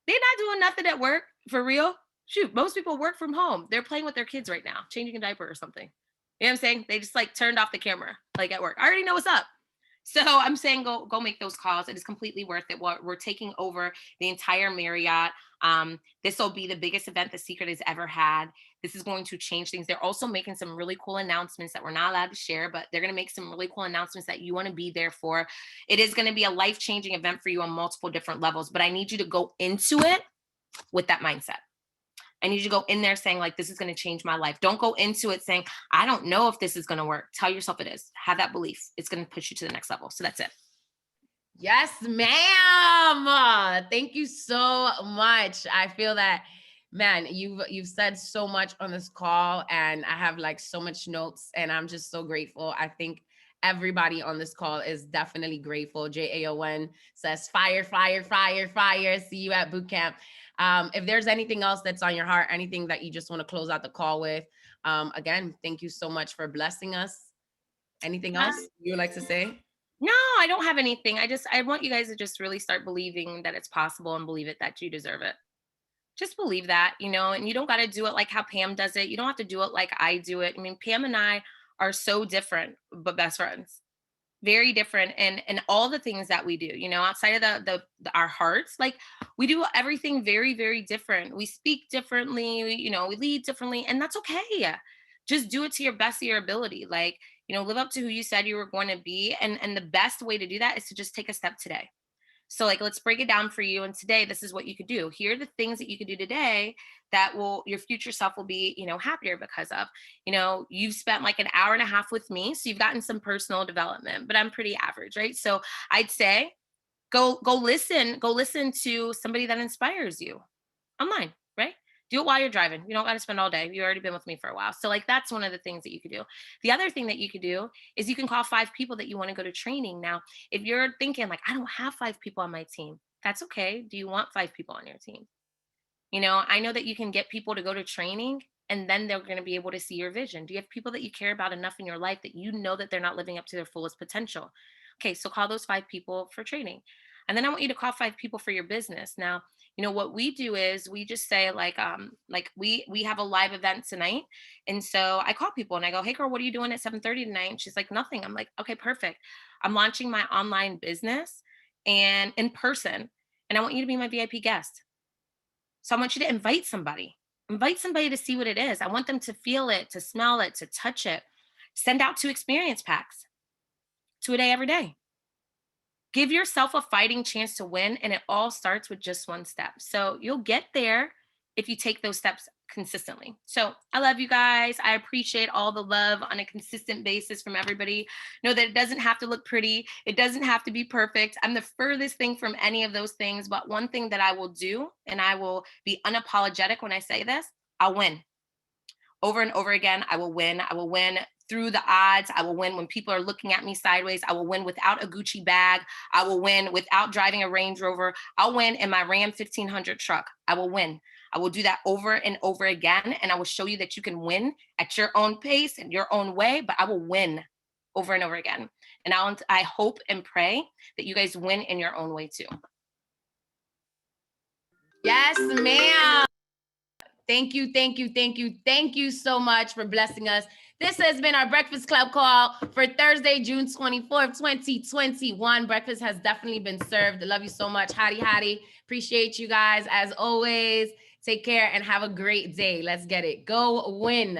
they're not doing nothing at work for real. Shoot, most people work from home. They're playing with their kids right now, changing a diaper or something. You know what I'm saying? They just like turned off the camera, like at work. I already know what's up. So I'm saying go make those calls. It is completely worth it. We're taking over the entire Marriott. This will be the biggest event the Secret has ever had. This is going to change things. They're also making some really cool announcements that we're not allowed to share, but they're going to make some really cool announcements that you want to be there for. It is going to be a life-changing event for you on multiple different levels, but I need you to go into it with that mindset. I need you to go in there saying, like, this is going to change my life. Don't go into it saying, I don't know if this is going to work. Tell yourself it is. Have that belief. It's going to push you to the next level. So that's it. Yes, ma'am. Thank you so much. I feel that, man, you've said so much on this call, and I have like so much notes, and I'm just so grateful. I think everybody on this call is definitely grateful. JAON says, fire, fire, fire, fire. See you at boot camp. If there's anything else that's on your heart, anything that you just want to close out the call with, again, thank you so much for blessing us. Anything else you would like to say? No, I don't have anything. I want you guys to just really start believing that it's possible and believe it, that you deserve it. Just believe that, you know, and you don't got to do it like how Pam does it. You don't have to do it like I do it. I mean, Pam and I are so different, but best friends. Very different, and all the things that we do, you know, outside of the our hearts, like we do everything very, very different. We speak differently, you know, we lead differently, and that's okay. Just do it to your best of your ability. Like, you know, live up to who you said you were going to be, and the best way to do that is to just take a step today. So like, let's break it down for you. And today, this is what you could do. Here are the things that you could do today that will, your future self will be, you know, happier because of. You know, you've spent like an hour and a half with me. So you've gotten some personal development, but I'm pretty average, right? So I'd say go listen to somebody that inspires you online, right? Do it while you're driving. You don't got to spend all day. You've already been with me for a while. So like, that's one of the things that you could do. The other thing that you could do is you can call 5 people that you want to go to training. Now, if you're thinking like, I don't have 5 people on my team, that's okay. Do you want 5 people on your team? You know, I know that you can get people to go to training, and then they're going to be able to see your vision. Do you have people that you care about enough in your life that you know that they're not living up to their fullest potential? Okay, so call those 5 people for training. And then I want you to call 5 people for your business. Now, you know what we do is we just say like we have a live event tonight. And so I call people and I go, "Hey girl, what are you doing at 7:30 tonight?" And she's like, "Nothing." I'm like, "Okay, perfect. I'm launching my online business and in person, and I want you to be my VIP guest. So I want you to invite somebody. Invite somebody to see what it is. I want them to feel it, to smell it, to touch it. Send out 2 experience packs, 2 a day every day. Give yourself a fighting chance to win, and it all starts with just 1 step. So you'll get there if you take those steps consistently. So I love you guys. I appreciate all the love on a consistent basis from everybody. Know that it doesn't have to look pretty. It doesn't have to be perfect. I'm the furthest thing from any of those things. But one thing that I will do, and I will be unapologetic when I say this, I'll win. Over and over again, I will win. I will win through the odds. I will win when people are looking at me sideways. I will win without a Gucci bag. I will win without driving a Range Rover. I'll win in my Ram 1500 truck. I will win. I will do that over and over again. And I will show you that you can win at your own pace and your own way, but I will win over and over again. And I hope and pray that you guys win in your own way too. Yes, ma'am. Thank you, thank you, thank you, thank you so much for blessing us. This has been our Breakfast Club call for Thursday, June 24th, 2021. Breakfast has definitely been served. Love you so much, Hadi. Appreciate you guys as always. Take care and have a great day. Let's get it. Go win.